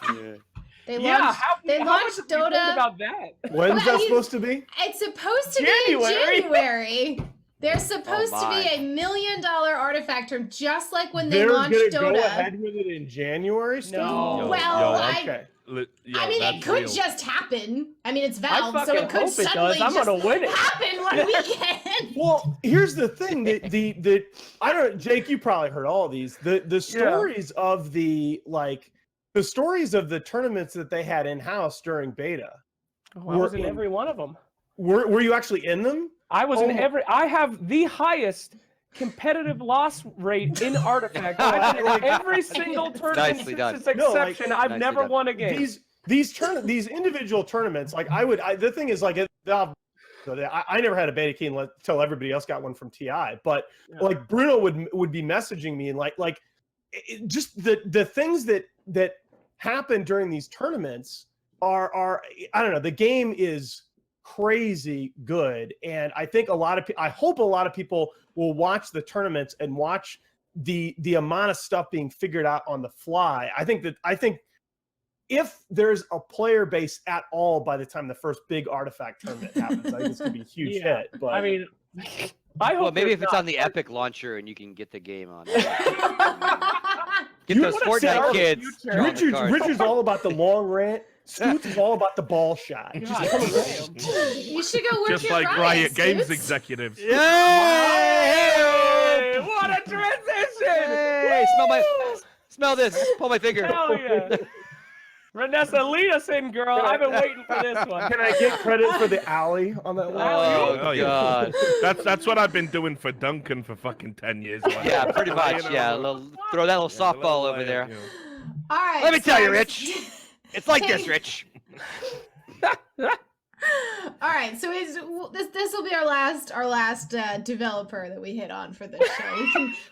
they yeah. launched How much launched have you heard Dota. about that? When's Well, that supposed to be? It's supposed to January. be in January. There's supposed to my. be a $1 million artifact room, just like when they They're launched gonna go Dota. ahead with it in January still? No. Well, okay. I mean, it could just happen. I mean, it's I Valve, so fucking it could hope it suddenly does. I'm just gonna win it. happen one weekend. Well, here's the thing that the I don't, Jake, you probably heard all of these. The stories of the stories of the tournaments that they had in house during beta. Oh, I was in every one of them. Were you actually in them? I was in every. I have the highest competitive loss rate in Artifact. I've been in every single tournament Nicely since done. its inception. I've Nicely never done. won a game. These individual tournaments, the thing is I never had a beta key until everybody else got one from TI. But like Bruno would be messaging me and just the things that happen during these tournaments are I don't know. The game is crazy good, and I think I hope a lot of people will watch the tournaments and watch the amount of stuff being figured out on the fly. I think if there's a player base at all by the time the first big Artifact tournament happens, I think it's gonna be a huge hit. But I mean, I hope Well, maybe if it's not. on the Epic launcher and you can get the game on. Get You those wanna see Fortnite our kids. future. drawing the cards. Richard's all about the long rant. Scoots is all about the ball shot. God Just damn. You should go work Just your like Riot Games Scoots. executives. Hey, what a transition! Hey, smell this. Pull my finger. Hell yeah! Vanessa, lead us in, girl. I've been waiting for this one. Can I get credit for the alley on that one? Oh, yeah. God. That's what I've been doing for Duncan for fucking 10 years. Yeah, pretty much. Yeah, throw that little softball over there. All right. Let me tell you, so- Rich. It's like this, Rich. All right, so this will be our last developer that we hit on for this show.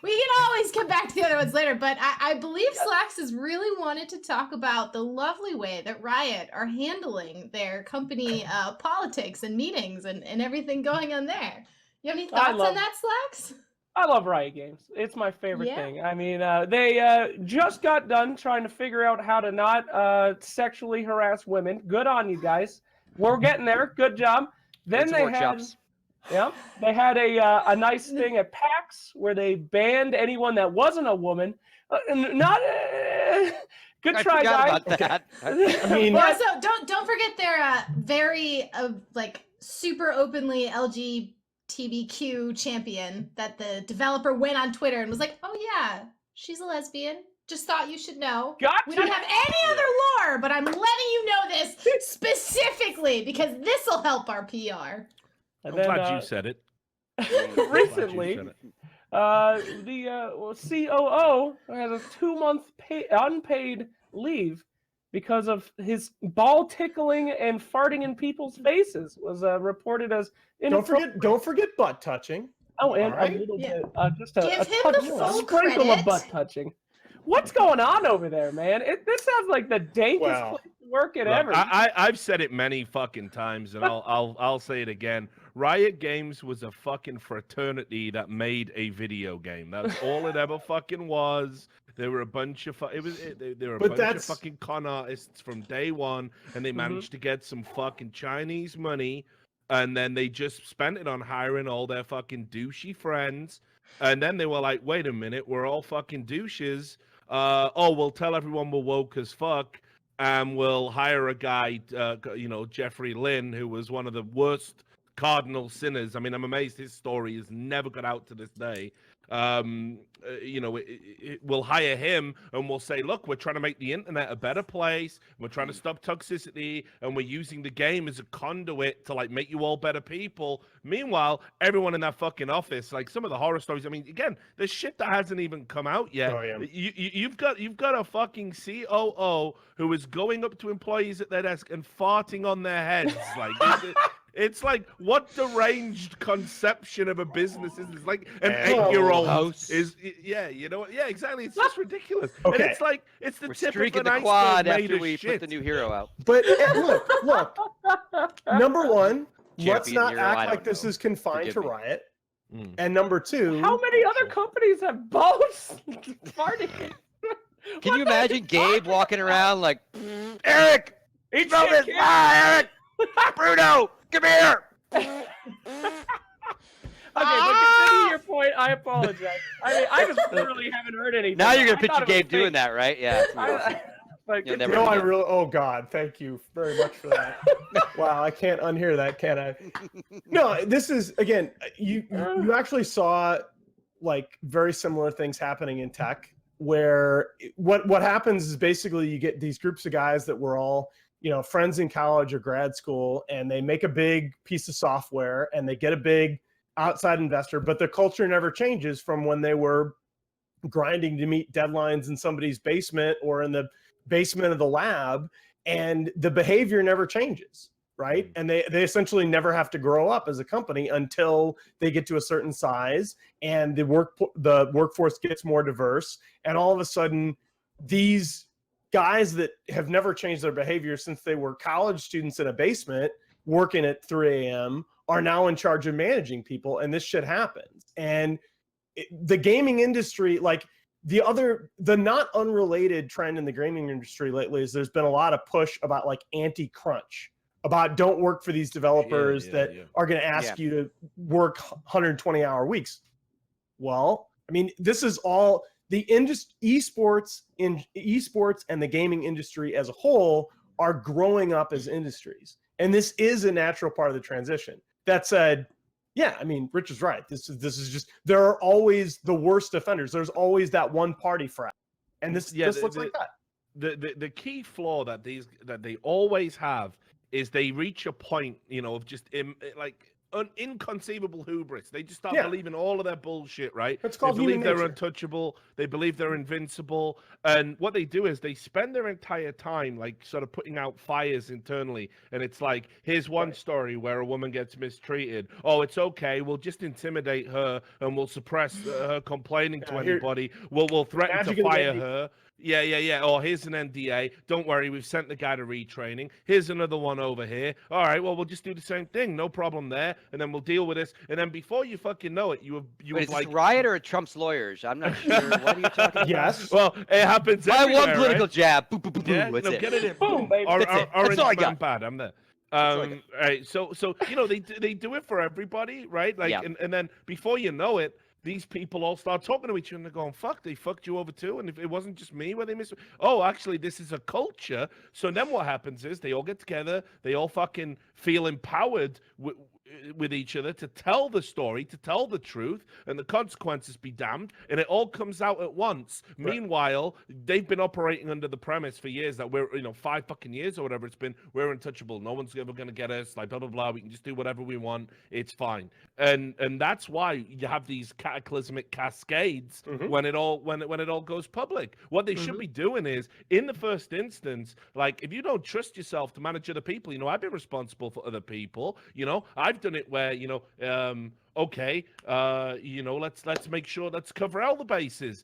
We can always come back to the other ones later, but I believe Slacks has really wanted to talk about the lovely way that Riot are handling their company politics and meetings and everything going on there. You have any thoughts on that, Slacks? I love Riot Games. It's my favorite Yeah. thing. I mean, they just got done trying to figure out how to not sexually harass women. Good on you guys. We're getting there. Good job. Then they had a nice thing at PAX where they banned anyone that wasn't a woman. Good try, guys. About that. I mean, Well, so don't forget their very super openly LGBTQ champion that the developer went on Twitter and was like, "Oh yeah, she's a lesbian. Just thought you should know. Gotcha. We don't have any other lore, but I'm letting you know this specifically because this will help our PR." I'm glad you said it. Recently, the COO has a 2-month unpaid leave because of his ball tickling and farting in people's faces. Was reported as don't forget butt touching. Oh, and Right? a little bit, just Give a him touch, the a full sprinkle credit. of butt touching. What's going on over there, man? This sounds like the dankest place to work at ever. I've said it many fucking times, and I'll say it again. Riot Games was a fucking fraternity that made a video game. That's all it ever fucking was. There were a bunch of fucking con artists from day one, and they managed to get some fucking Chinese money, and then they just spent it on hiring all their fucking douchey friends. And then they were like, "Wait a minute, we're all fucking douches. We'll tell everyone we're woke as fuck, and we'll hire a guy, Jeffrey Lynn, who was one of the worst cardinal sinners. I mean, I'm amazed his story has never got out to this day. We'll hire him and we'll say, look, we're trying to make the internet a better place. We're trying to stop toxicity, and we're using the game as a conduit to make you all better people. Meanwhile, everyone in that fucking office, some of the horror stories. I mean, again, there's shit that hasn't even come out yet. Oh, yeah. You've got a fucking COO who is going up to employees at their desk and farting on their heads. It's like, what deranged conception of a business is this? Like an 8-year-old house is, exactly. It's just ridiculous. Okay. And it's like, it's the We're tip streaking of an the quad iceberg made after of we shit. put the new hero out. But look. Number one, let's Champion not hero, I act don't like this know. is confined Forgive to me. Riot. And number two, How many other companies have both? Can you imagine Gabe walking around like, Eric, smell this, Eric, Bruno, come here. Okay, but continue your point. I apologize. I mean, I just literally haven't heard anything. Now you're gonna I picture thought it was Gabe doing fake. that, right? Yeah. Like, You'll never no, I forget. really. Oh God, thank you very much for that. Wow, I can't unhear that, can I? No, this is again. You actually saw like very similar things happening in tech, where what happens is basically you get these groups of guys that were all friends in college or grad school, and they make a big piece of software and they get a big outside investor, but the culture never changes from when they were grinding to meet deadlines in somebody's basement or in the basement of the lab, and the behavior never changes, right? And they essentially never have to grow up as a company until they get to a certain size and the workforce gets more diverse, and all of a sudden these guys that have never changed their behavior since they were college students in a basement working at 3 a.m. are now in charge of managing people, and this shit happens. And the gaming industry, like the not unrelated trend in the gaming industry lately is there's been a lot of push about like anti-crunch, about don't work for these developers that are going to ask you to work 120-hour weeks. Well, I mean, this is all the esports and the gaming industry as a whole are growing up as industries. And this is a natural part of the transition. That said, yeah, I mean, Rich is right. This is just, there are always the worst offenders. There's always that one party frat. And this looks like that. The key flaw that they always have is they reach a point, of just inconceivable hubris. They just start believing all of their bullshit, right? It's called they believe human they're nature. untouchable. They believe they're invincible. And what they do is they spend their entire time like sort of putting out fires internally. And it's like, here's one story where a woman gets mistreated. Oh, it's okay. We'll just intimidate her and we'll suppress her complaining to anybody. We'll threaten to fire her. Yeah. Oh, here's an NDA. Don't worry, we've sent the guy to retraining. Here's another one over here. All right, well, we'll just do the same thing. No problem there. And then we'll deal with this. And then before you fucking know it, Wait, is this Riot or Trump's lawyers? I'm not sure. What are you talking about? Yes. Well, it happens My everywhere, one political right? jab. Boom, boom, boom, boom. Yeah, That's it. get it in. Boom, baby. Orange all I man got. bad. I'm there. all I got. Right. So they do it for everybody, right? Like, and then before you know it, these people all start talking to each other and they're going, fuck, they fucked you over too. And if it wasn't just me where they missed, oh, actually, this is a culture. So then what happens is they all get together. They all fucking feel empowered with each other to tell the story, to tell the truth, and the consequences be damned. And it all comes out at once. Right. Meanwhile, they've been operating under the premise for years that we're, 5 fucking years or whatever it's been, we're untouchable. No one's ever going to get us, like, blah, blah, blah. We can just do whatever we want. It's fine. And that's why you have these cataclysmic cascades when it all goes public. What they should be doing is, in the first instance, like, if you don't trust yourself to manage other people, I've been responsible for other people, I've done it where, okay, let's make sure, let's cover all the bases.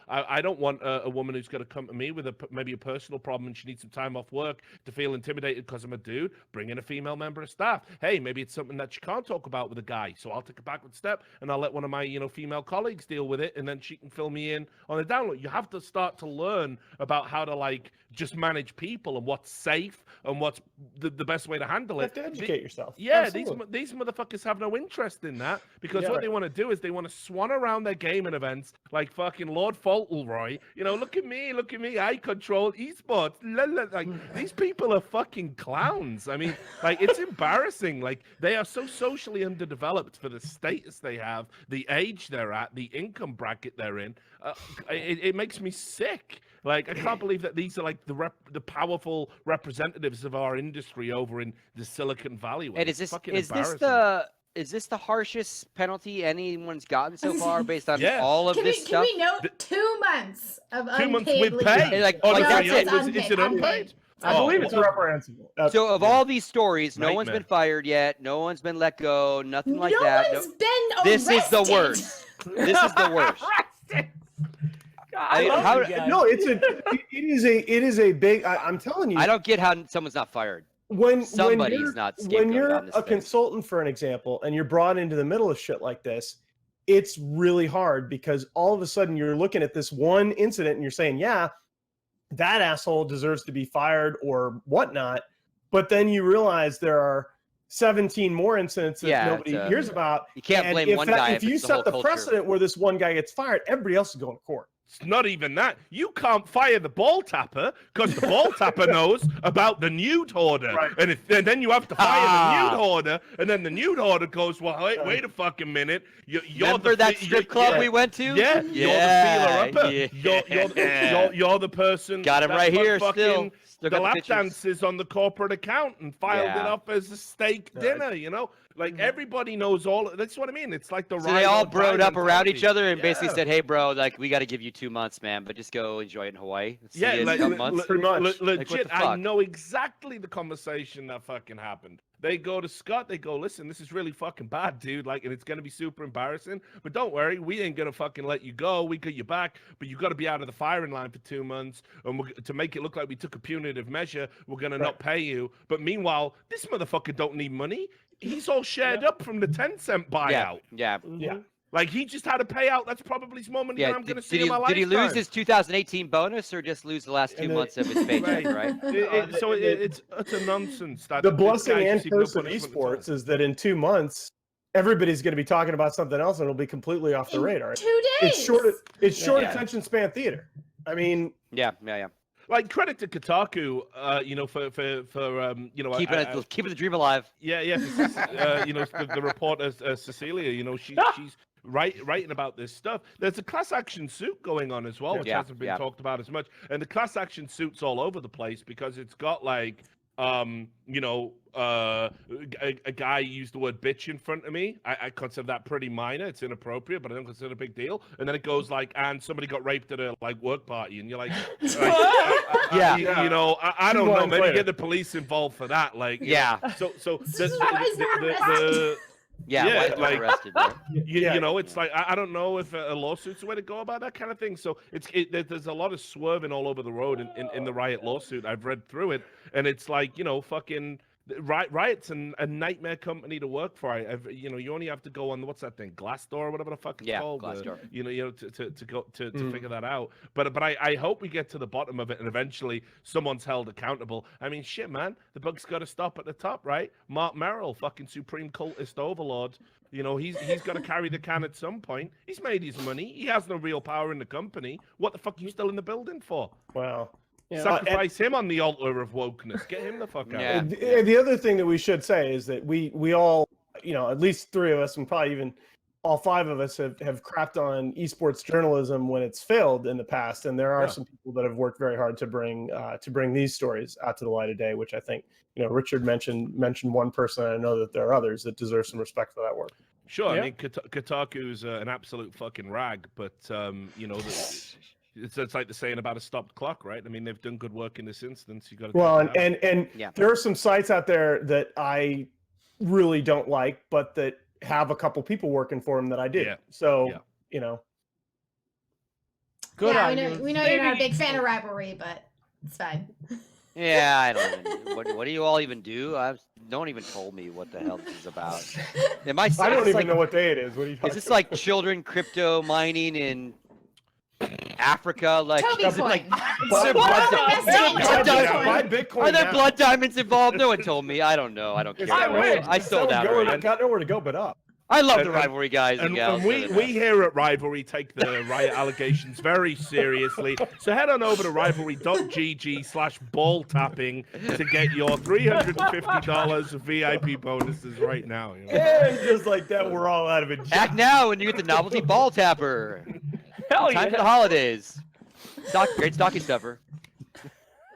I don't want a woman who's going to come to me with maybe a personal problem and she needs some time off work to feel intimidated because I'm a dude. Bring in a female member of staff. Hey, maybe it's something that she can't talk about with a guy, so I'll take a backward step and I'll let one of my female colleagues deal with it, and then she can fill me in on the download. You have to start to learn about how to like just manage people and what's safe and what's the best way to handle it. You have to educate yourself. Yeah, Absolutely. these motherfuckers have no interest in that, because what they want to do is they want to swan around their gaming events like fucking Lord Fauntleroy. Look at me, I control esports. Like, these people are fucking clowns. I mean, like, it's embarrassing. Like, they are so socially underdeveloped for the status they have, the age they're at, the income bracket they're in. It makes me sick. Like, I can't believe that these are like the powerful representatives of our industry over in the Silicon Valley. And is this the harshest penalty anyone's gotten so far based on all of this stuff? Can we note 2 months of 2 months unpaid with leave? pay? Like, No, that's it. Is it unpaid? I believe it's reprehensible. So of all these stories, no one's Nightmare. been fired yet. No one's been let go. Nothing like no that. one's been This is the arrested. worst. This is the worst. I love how- you guys. No, it is a big. I'm telling you. I don't get how someone's not fired. Somebody's not when scapegoated you're on this a thing. consultant, for an example, and you're brought into the middle of shit like this, it's really hard because all of a sudden you're looking at this one incident and you're saying, yeah, that asshole deserves to be fired or whatnot. But then you realize there are 17 more incidents that nobody hears about. You can't and blame one guy. If you set the precedent where this one guy gets fired, everybody else is going to court. It's not even that. You can't fire the ball tapper because the ball tapper knows about the nude hoarder. Right. And then you have to fire the nude hoarder, and then the nude hoarder goes, well, wait a fucking minute. You're Remember that strip club we went to? Yeah, you're the feeler upper. Yeah. You're the person. Got him right here still. The lap dances on the corporate account and filed it up as a steak dinner, you know? Like, everybody knows all. That's what I mean. It's like the So they all broed up around each other and basically said, hey, bro, like, we got to give you 2 months, man, but just go enjoy it in Hawaii. Yeah, like, pretty much. Legit, I know exactly the conversation that fucking happened. They go to Scott, they go, listen, this is really fucking bad, dude. Like, and it's going to be super embarrassing. But don't worry, we ain't going to fucking let you go. We got you back, but you got to be out of the firing line for 2 months. And to make it look like we took a punitive measure, we're going to not pay you. But meanwhile, this motherfucker don't need money. He's all shared up from the 10-cent buyout. Yeah. Like, he just had a payout. That's probably more money than I'm going to see in my lifetime. Did he lose his 2018 bonus or just lose the last 2 months of his paycheck, right? It's a nonsense. The blessing and curse of esports is that in 2 months, everybody's going to be talking about something else and it'll be completely off the radar. 2 days. It's short attention span theater. I mean, yeah. Like, credit to Kotaku, for keeping the dream alive. Yeah. The reporter Cecilia, she's writing about this stuff. There's a class action suit going on as well, which hasn't been talked about as much. And the class action suit's all over the place because it's got like, a guy used the word bitch in front of me. I consider that pretty minor. It's inappropriate, but I don't consider it a big deal. And then it goes like, and somebody got raped at a work party, and you're like, I don't know. Maybe get the police involved for that. Like, So why arrested, right? It's like I don't know if a lawsuit's the way to go about that kind of thing. So there's a lot of swerving all over the road in the Riot lawsuit. I've read through it, and it's like fucking Riot's a nightmare company to work for. You only have to go on what's that thing, Glassdoor or whatever the fuck it's called. Glassdoor. To figure that out. But I hope we get to the bottom of it and eventually someone's held accountable. I mean, shit, man, the bug's got to stop at the top, right? Mark Merill, fucking supreme cultist overlord. He's got to carry the can at some point. He's made his money. He has no real power in the company. What the fuck are you still in the building for? Wow. Sacrifice him on the altar of wokeness. Get him the fuck out. The other thing that we should say is that we all, at least 3 of us, and probably even all 5 of us have crapped on esports journalism when it's failed in the past. And there are some people that have worked very hard to bring these stories out to the light of day, which I think, Richard mentioned one person. And I know that there are others that deserve some respect for that work. Sure. I mean, Kotaku's an absolute fucking rag, but, It's like the saying about a stopped clock, right? I mean, they've done good work in this instance. You got to. Well, and there are some sites out there that I really don't like, but that have a couple people working for them that I do. Yeah. So, Good. Yeah, we know you're not a big fan of Rivalry, but it's fine. Yeah, I don't even. What do you all even do? No one even told me what the hell this is about. I don't even know what day it is. What are you talking Is this like children crypto mining in Africa? Like, is it like are there blood diamonds involved? No one told me. I don't know. I don't care. I sold out. Got nowhere to go but up. I love the Rivalry guys and gals. And we here at Rivalry take the Riot allegations very seriously. So head on over to rivalry.gg/ball tapping to get your $350 of VIP bonuses right now. Yeah, just like that, we're all out of it. Act now when you get the novelty ball tapper. Hell Time for the holidays. Great stocking stuffer.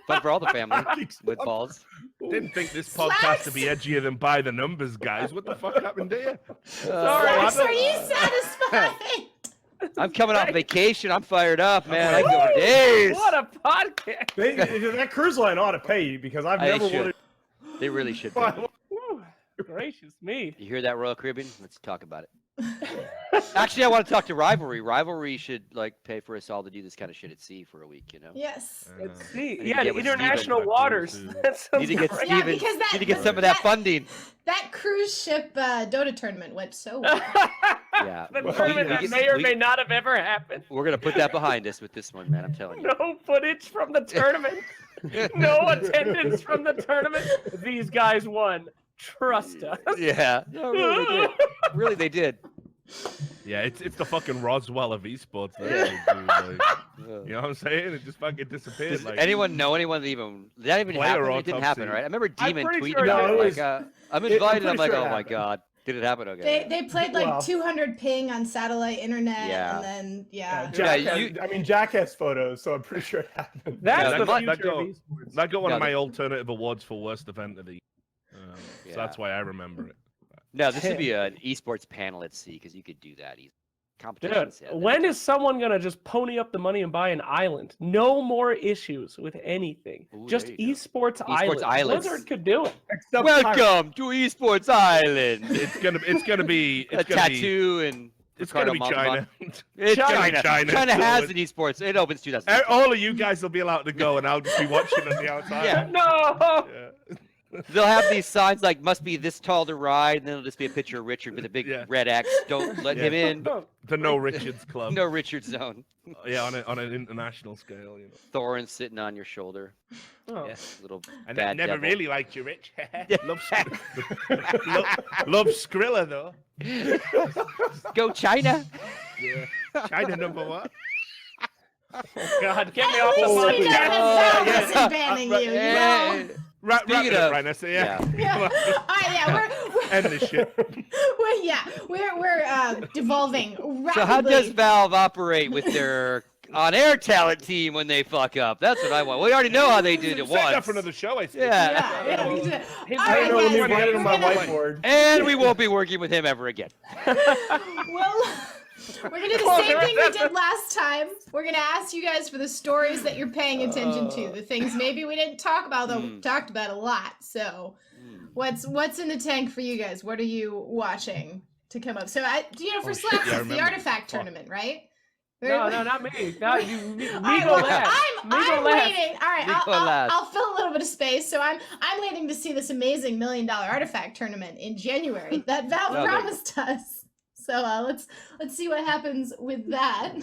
Fun for all the family with balls. Didn't think this podcast to be edgier than by the numbers, guys. What the fuck happened here? Slacks, are you satisfied? I'm coming off vacation. I'm fired up, man. I go for days. What a podcast. That cruise line ought to pay you because I've never wanted. They really should. Gracious me. You hear that, Royal Caribbean? Let's talk about it. Actually, I want to talk to Rivalry. Rivalry should like pay for us all to do this kind of shit at sea for a week. You know. Yes. Let's see. I need to Yeah, get the with international Steven. waters. That sounds Need to get great. Yeah, Steven. because Need to get some of that funding. That cruise ship Dota tournament went so well. Yeah. The Well, tournament yeah. that may or may not have ever happened. We're gonna put that behind us with this one, man. I'm telling you. No footage from the tournament. No attendance from the tournament. These guys won. Trust us. Yeah. No, really, they did. Really, they did. Yeah, it's the fucking Roswell of esports. There, dude. Like, you know what I'm saying? It just fucking disappeared. Does Like, anyone know anyone that even that even Player happened? It autopsy. didn't happen, right? I remember I'm Demon pretty tweeting sure about it it. was- Like, I'm I'm invited. I'm pretty like, sure it oh my happened. god, did it happen? Okay. They played like Well- 200 ping on satellite internet, Yeah. and then yeah. Jack Yeah, has, I mean, Jack has photos, so I'm pretty sure it happened. That's Yeah, the that future go- of esports. that got one No, of my the- alternative awards for worst event of the year. Yeah. So that's why I remember it. No, this would be an esports panel at sea because you could do that easily. Dude, Competitions. yeah, when is someone gonna just pony up the money and buy an island? No more issues with anything. Ooh, Just there you go. esports, Esports islands. islands. Blizzard could do it. Except Welcome to Esports Island. It's gonna be. a It's gonna be. tattoo and It's gonna be Ricardo China. It's China. China. China. has an esports. It opens 2000. All of you guys will be allowed to go, and I'll just be watching on the outside. Yeah. No. Yeah. They'll have these signs like "must be this tall to ride," and then it'll just be a picture of Richard with a big Yeah. red X. Don't let him in. The No Richards Club. No Richard zone. Yeah, on an international scale, you know. Thorn sitting on your shoulder. Oh. Yeah, little I bad never devil. really liked you, Rich. love, love Skrilla though. Go China. Yeah. China #1. God, get me off the At least we know podcast. that Valve yeah. isn't banning you, you know? Yeah. Wrap Speaking it up, of- right now. So yeah. Yeah. All right, yeah, End this shit. we're devolving rapidly. So how does Valve operate with their on-air talent team when they fuck up? That's what I want. We already know how they did it Save that once. for another show, I think. Yeah, we can do it. His All I right, don't know, let me guys, write it on my we're gonna- whiteboard. And we won't be working with him ever again. Well, we're gonna do the same thing we did last time. We're gonna ask you guys for the stories that you're paying attention to, the things maybe we didn't talk about, though we talked about a lot. So, what's in the tank for you guys? What are you watching to come up? So, for shit, Slacks, yeah, I it's the remember. artifact tournament, right? No, not me. Not you. Me All right, go well, last. I'm Me go last. waiting. All right, Me go last. I'll fill a little bit of space. So I'm waiting to see this amazing $1 million artifact tournament in January that Valve Lovely. promised us. So let's see what happens with that.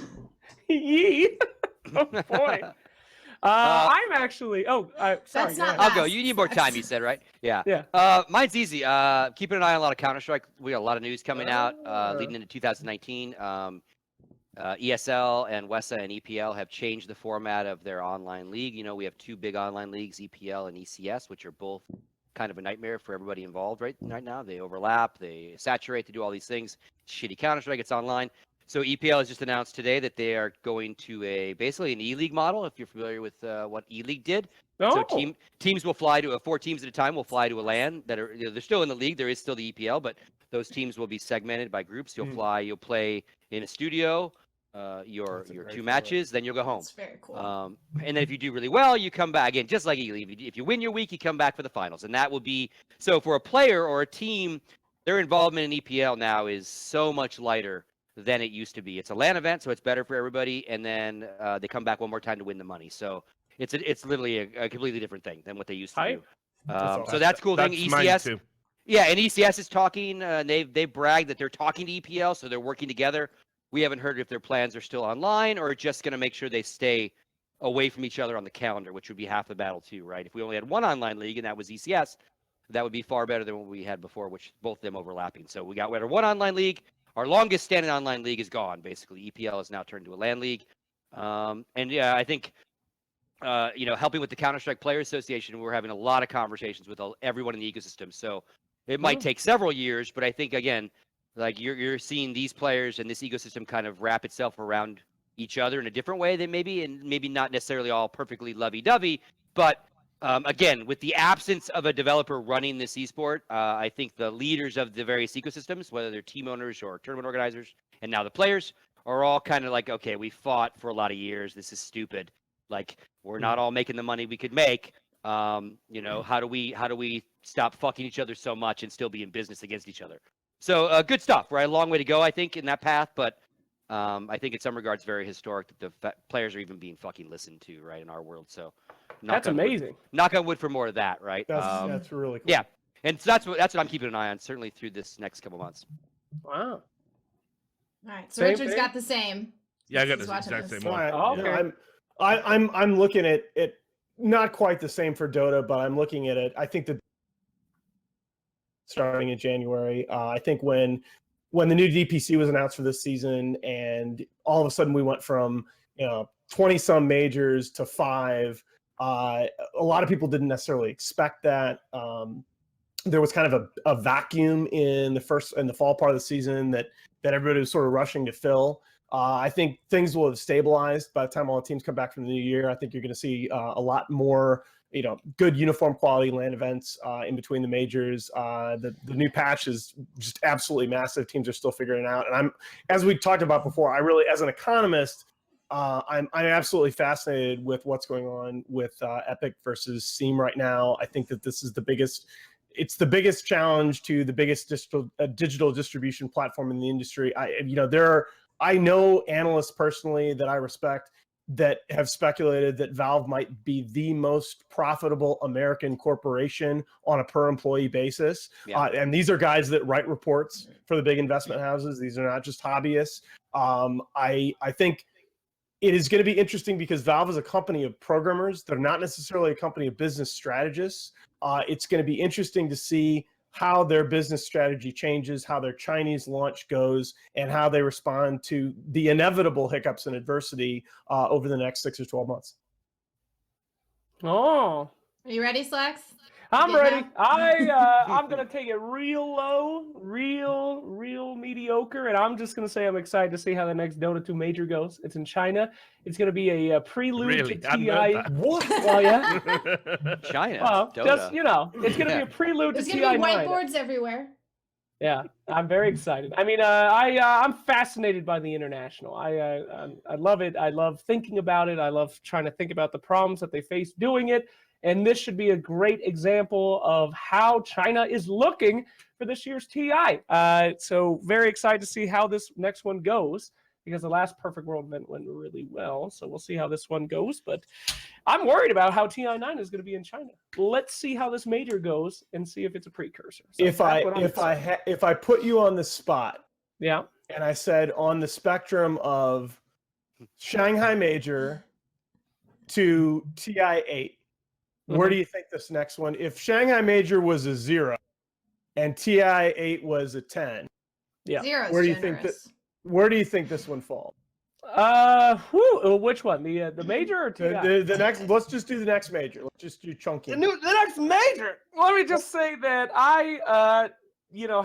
Yee. Oh boy. I'm actually. Oh, sorry. That's go not ahead. I'll go. Last You need more Slacks. time, you said, right? Yeah. Yeah. Mine's easy. Keeping an eye on a lot of Counter-Strike. We got a lot of news coming out leading into 2019. ESL and WESA and EPL have changed the format of their online league. You know, we have two big online leagues, EPL and ECS, which are both kind of a nightmare for everybody involved right now. They overlap, they saturate, they do all these things. Shitty Counter-Strike, it's online. So EPL has just announced today that they are going to basically an E-League model, if you're familiar with what E-League did. Oh. So teams will fly to 4 teams at a time will fly to a LAN that are they're still in the league. There is still the EPL, but those teams will be segmented by groups. You'll fly, you'll play in a studio, your two matches, then you'll go home. It's very cool. And then if you do really well, you come back again, just like E-League. If you win your week, you come back for the finals, and that will be so for a player or a team. Their involvement in EPL now is so much lighter than it used to be. It's a LAN event, so it's better for everybody, and then they come back one more time to win the money. So it's literally a completely different thing than what they used to do. So that's cool thing. That's mine ECS, too. yeah, and ECS is talking. They bragged that they're talking to EPL, so they're working together. We haven't heard if their plans are still online or just going to make sure they stay away from each other on the calendar, which would be half the battle too, right? If we only had one online league and that was ECS, that would be far better than what we had before, which both of them overlapping. So we had one online league. Our longest standing online league is gone, basically. EPL is now turned to a LAN league. And yeah, I think, helping with the Counter-Strike Players Association, we're having a lot of conversations with everyone in the ecosystem. So it might take several years, but I think, again, like you're seeing these players and this ecosystem kind of wrap itself around each other in a different way than maybe not necessarily all perfectly lovey-dovey. But again, with the absence of a developer running this esport, I think the leaders of the various ecosystems, whether they're team owners or tournament organizers, and now the players, are all kind of like, okay, we fought for a lot of years. This is stupid. Like, we're not all making the money we could make. How do we stop fucking each other so much and still be in business against each other? So good stuff, right? A long way to go, I think, in that path, but I think in some regards very historic that the players are even being fucking listened to, right, in our world. So That's amazing. Knock on wood for more of that, right? That's really cool. Yeah, and so that's what I'm keeping an eye on, certainly through this next couple months. Wow. All right, so Same Richard's thing? got the same. Yeah, I got He's the watching exact this. same one. Oh, okay. I'm looking at it, not quite the same for Dota, but I'm looking at it. I think that starting in January, I think when the new DPC was announced for this season, and all of a sudden we went from 20 some majors to 5. A lot of people didn't necessarily expect that. There was kind of a vacuum in the fall part of the season that everybody was sort of rushing to fill. I think things will have stabilized by the time all the teams come back from the new year. I think you're going to see a lot more, good uniform quality LAN events in between the majors. The new patch is just absolutely massive. Teams are still figuring it out. And as we talked about before, I really, as an economist, I'm absolutely fascinated with what's going on with Epic versus Steam right now. I think that this is it's the biggest challenge to the biggest digital distribution platform in the industry. I know analysts personally that I respect that have speculated that Valve might be the most profitable American corporation on a per employee basis. Yeah. And these are guys that write reports for the big investment houses. These are not just hobbyists. I think it is going to be interesting because Valve is a company of programmers. They're not necessarily a company of business strategists. It's going to be interesting to see how their business strategy changes, how their Chinese launch goes, and how they respond to the inevitable hiccups and adversity over the next 6 or 12 months. Oh. Are you ready, Slacks? I'm ready. now? I'm gonna take it real low, real mediocre, and I'm just gonna say I'm excited to see how the next Dota 2 major goes. It's in China. It's gonna be a prelude Really? to I TI. know that. What? Well, yeah. China, Well, Dota. just it's gonna be a prelude There's to gonna TI be 9. whiteboards everywhere. Yeah, I'm very excited. I mean, I'm fascinated by the international. I love it. I love thinking about it. I love trying to think about the problems that they face doing it. And this should be a great example of how China is looking for this year's TI. So very excited to see how this next one goes, because the last Perfect World event went really well. So we'll see how this one goes. But I'm worried about how TI9 is going to be in China. Let's see how this major goes and see if it's a precursor. So If I put you on the spot, yeah, and I said on the spectrum of Shanghai Major to TI8, where do you think this next one? If Shanghai Major was a 0 and TI8 was a 10, yeah, Zero's where do you generous. think where do you think this one falls? Which one? The major or TI? The next. Let's just do the next major. Let's just do chunky. The next major. Let me just say that I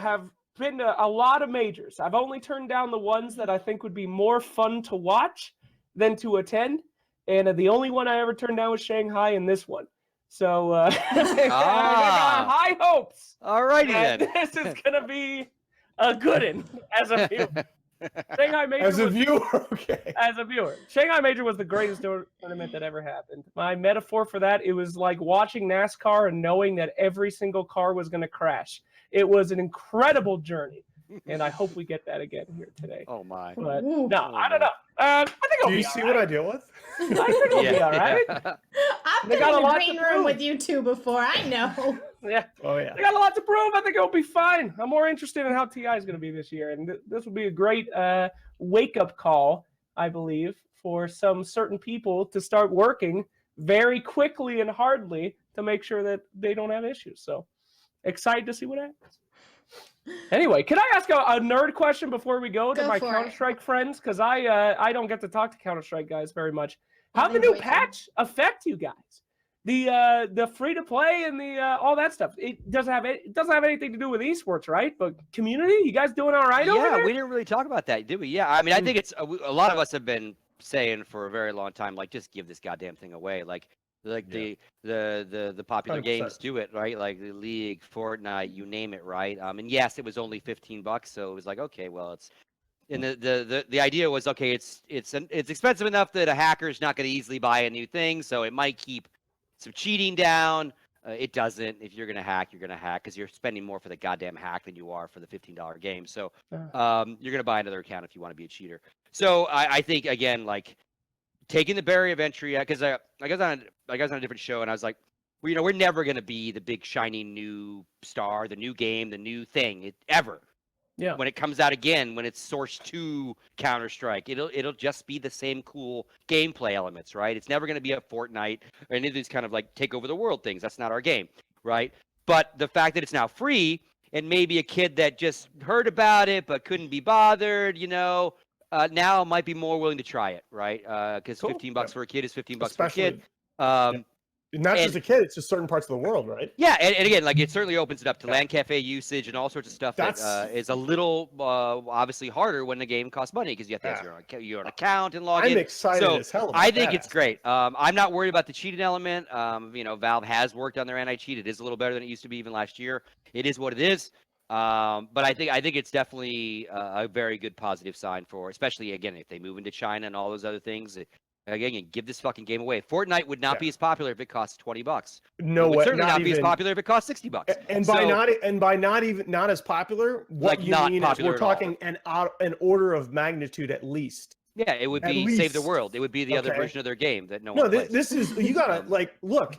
have been to a lot of majors. I've only turned down the ones that I think would be more fun to watch than to attend, and the only one I ever turned down was Shanghai, and this one. So I got high hopes. Alrighty then. This is gonna be a good one as a viewer. Shanghai Major As a viewer, okay. As a viewer, Shanghai Major was the greatest tournament that ever happened. My metaphor for that, it was like watching NASCAR and knowing that every single car was going to crash. It was an incredible journey, and I hope we get that again here today. Oh my. But no, I don't know. I think Do you see what I deal with? I think it'll be all right. I've They been got a in the lot to green room prove. with you two before. I know. Yeah. Oh yeah. They got a lot to prove. I think it'll be fine. I'm more interested in how TI is going to be this year, and this will be a great wake-up call, I believe, for some certain people to start working very quickly and hardly to make sure that they don't have issues. So excited to see what happens. Anyway, can I ask a nerd question before we go to Go my for it. Counter-Strike friends? Because I don't get to talk to Counter-Strike guys very much. How Yeah, the new wait, patch affect you guys? The free to play and the all that stuff. It doesn't have anything to do with esports, right? But community, you guys doing all right over Yeah, there? we didn't really talk about that, did we? Yeah, I mean, I think it's a lot of us have been saying for a very long time, like, just give this goddamn thing away. Like the popular 100%. games do it, right? Like the League, Fortnite, you name it, right? And yes, it was only $15, so it was like, okay, well, it's. And the idea was, okay, it's expensive enough that a hacker's not going to easily buy a new thing, so it might keep some cheating down. It doesn't. If you're gonna hack, you're gonna hack because you're spending more for the goddamn hack than you are for the $15 game. So you're gonna buy another account if you want to be a cheater. So I think again, like taking the barrier of entry, because I was on a different show and I was like, well, we're never gonna be the big shiny new star, the new game, the new thing ever. Yeah. When it comes out again, when it's Source 2 Counter-Strike, it'll just be the same cool gameplay elements, right? It's never going to be a Fortnite or any of these kind of like take over the world things. That's not our game, right? But the fact that it's now free and maybe a kid that just heard about it but couldn't be bothered, now might be more willing to try it, right? Because Cool. $15 for a kid is $15 Especially- for a kid. Not just a kid; it's just certain parts of the world, right? Yeah, and again, like it certainly opens it up to LAN cafe usage and all sorts of stuff that is a little obviously harder when the game costs money because you have to have your own account and log in. I'm excited as hell about I think that it's great. I'm not worried about the cheating element. Valve has worked on their anti-cheat. It is a little better than it used to be even last year. It is what it is. But I think it's definitely a very good positive sign for, especially again if they move into China and all those other things. Again, give this fucking game away. Fortnite would not be as popular if it cost $20. No it would way. certainly not be as popular if it cost $60. And by not as popular, what you mean is we're talking an order of magnitude at least. Yeah, it would be Save the World. It would be the other version of their game that no one plays. This is you gotta look.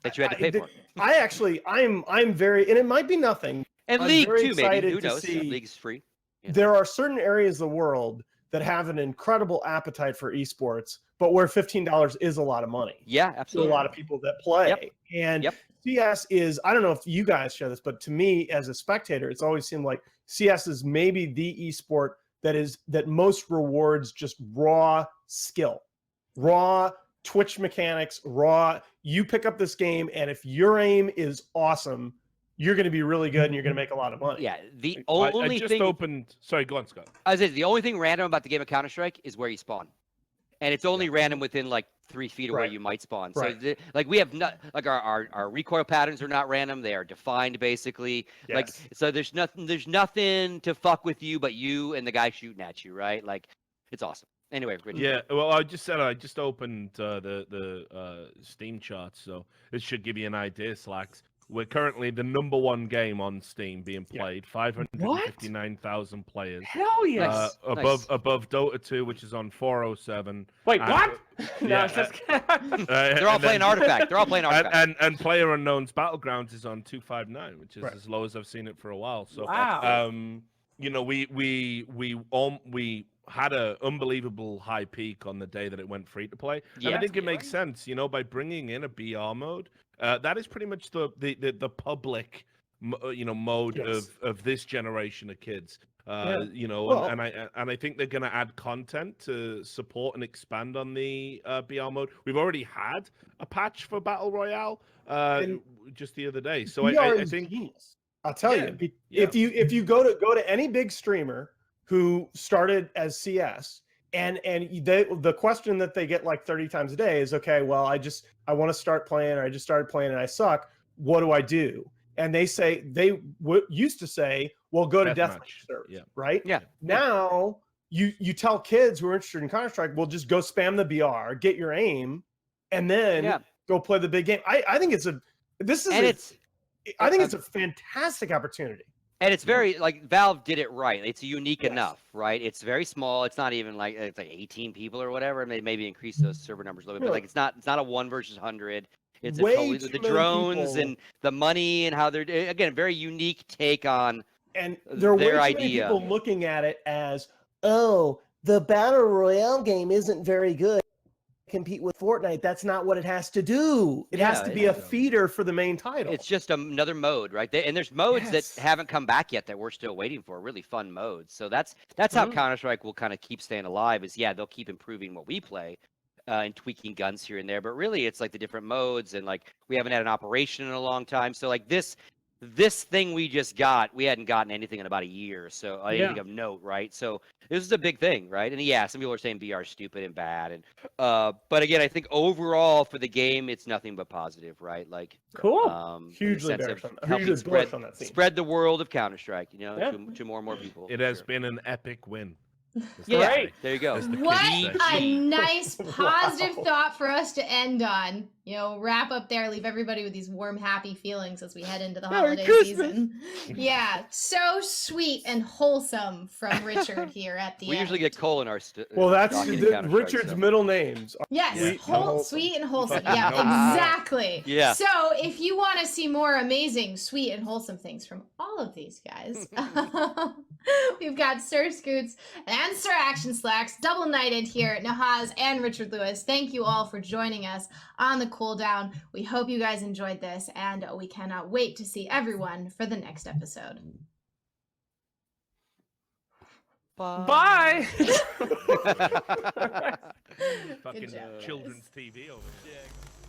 That you had to pay for. I'm very, and it might be nothing. And I'm League very too, maybe. excited Who to knows? see- League's free. There are certain areas of the world that have an incredible appetite for esports, but where $15 is a lot of money. Yeah, To absolutely. a lot of people that play. Yep. And CS is, I don't know if you guys share this, but to me as a spectator, it's always seemed like CS is maybe the esport that most rewards just raw skill, raw Twitch mechanics, raw, you pick up this game and if your aim is awesome, you're going to be really good and you're going to make a lot of money. Yeah, the only I just thing... opened... Sorry, go on, Scott. I was saying, the only thing random about the game of Counter-Strike is where you spawn. And it's only random within like 3 feet of where you might spawn. So like we have not like our recoil patterns are not random. They are defined basically. Yes. Like so there's nothing to fuck with you but you and the guy shooting at you, right? Like it's awesome. Anyway, Richard. Yeah, well, I just opened the Steam charts, so it should give you an idea, Slacks. We're currently the #1 game on Steam being played. 559,000 players. Hell yes. Above Dota 2, which is on 407. Wait, what? Yeah, they're all playing Artifact. They're all playing Artifact. And PlayerUnknown's Battlegrounds is on 259, which is as low as I've seen it for a while. So, wow. we had an unbelievable high peak on the day that it went free to play. Yeah. And I think it makes sense, by bringing in a BR mode. That is pretty much the public, mode of this generation of kids. And I think they're going to add content to support and expand on the BR mode. We've already had a patch for Battle Royale just the other day. So I think genius. I'll tell you, if you go to any big streamer who started as CS. And the question that they get like 30 times a day is, okay, well, I want to start playing, or I just started playing and I suck. What do I do? And they say used to say, well, go to deathmatch servers, right? Yeah. Now you tell kids who are interested in Counter-Strike, well, just go spam the BR, get your aim, and then go play the big game. I think it's a fantastic opportunity. And it's very like Valve did it right. It's unique enough, right? It's very small. It's not even like it's like 18 people or whatever. And they maybe increase those server numbers a little bit, but like it's not a 1 versus 100. It's totally the drones and the money and how they're again very unique take on there are their way too many idea. people looking at it as, oh, the battle royale game isn't very good. Compete with Fortnite. That's not what it has to do. It has to be a feeder for the main title. It's just another mode, right? And there's modes that haven't come back yet that we're still waiting for. Really fun modes. So that's how Counter-Strike will kind of keep staying alive. Is they'll keep improving what we play and tweaking guns here and there. But really, it's like the different modes and like we haven't had an operation in a long time. So like this thing we just got, we hadn't gotten anything in about a year. So anything of note, right? So this is a big thing, right? And some people are saying VR is stupid and bad, and but again, I think overall for the game, it's nothing but positive, right? Like cool, hugely bearish on that. Spread the world of Counter-Strike, to more and more people. It has been an epic win. Right. There you go. What a nice positive thought for us to end on. wrap up there, leave everybody with these warm, happy feelings as we head into the Merry holiday Christmas. season. Yeah, so sweet and wholesome from Richard here at the We end. usually get Cole in our Well, that's docket in Counter-Strike, Richard's so. middle names. Yes, Sweet and wholesome. sweet and wholesome. Fucking Yeah, know. exactly. Yeah. So if you want to see more amazing, sweet, and wholesome things from all of these guys, we've got SirScoots and SirActionSlacks double knighted here, Nahaz and Richard Lewis. Thank you all for joining us on the cooldown. We hope you guys enjoyed this, and we cannot wait to see everyone for the next episode. Bye. Fucking job, guys. children's TV over here. Yeah.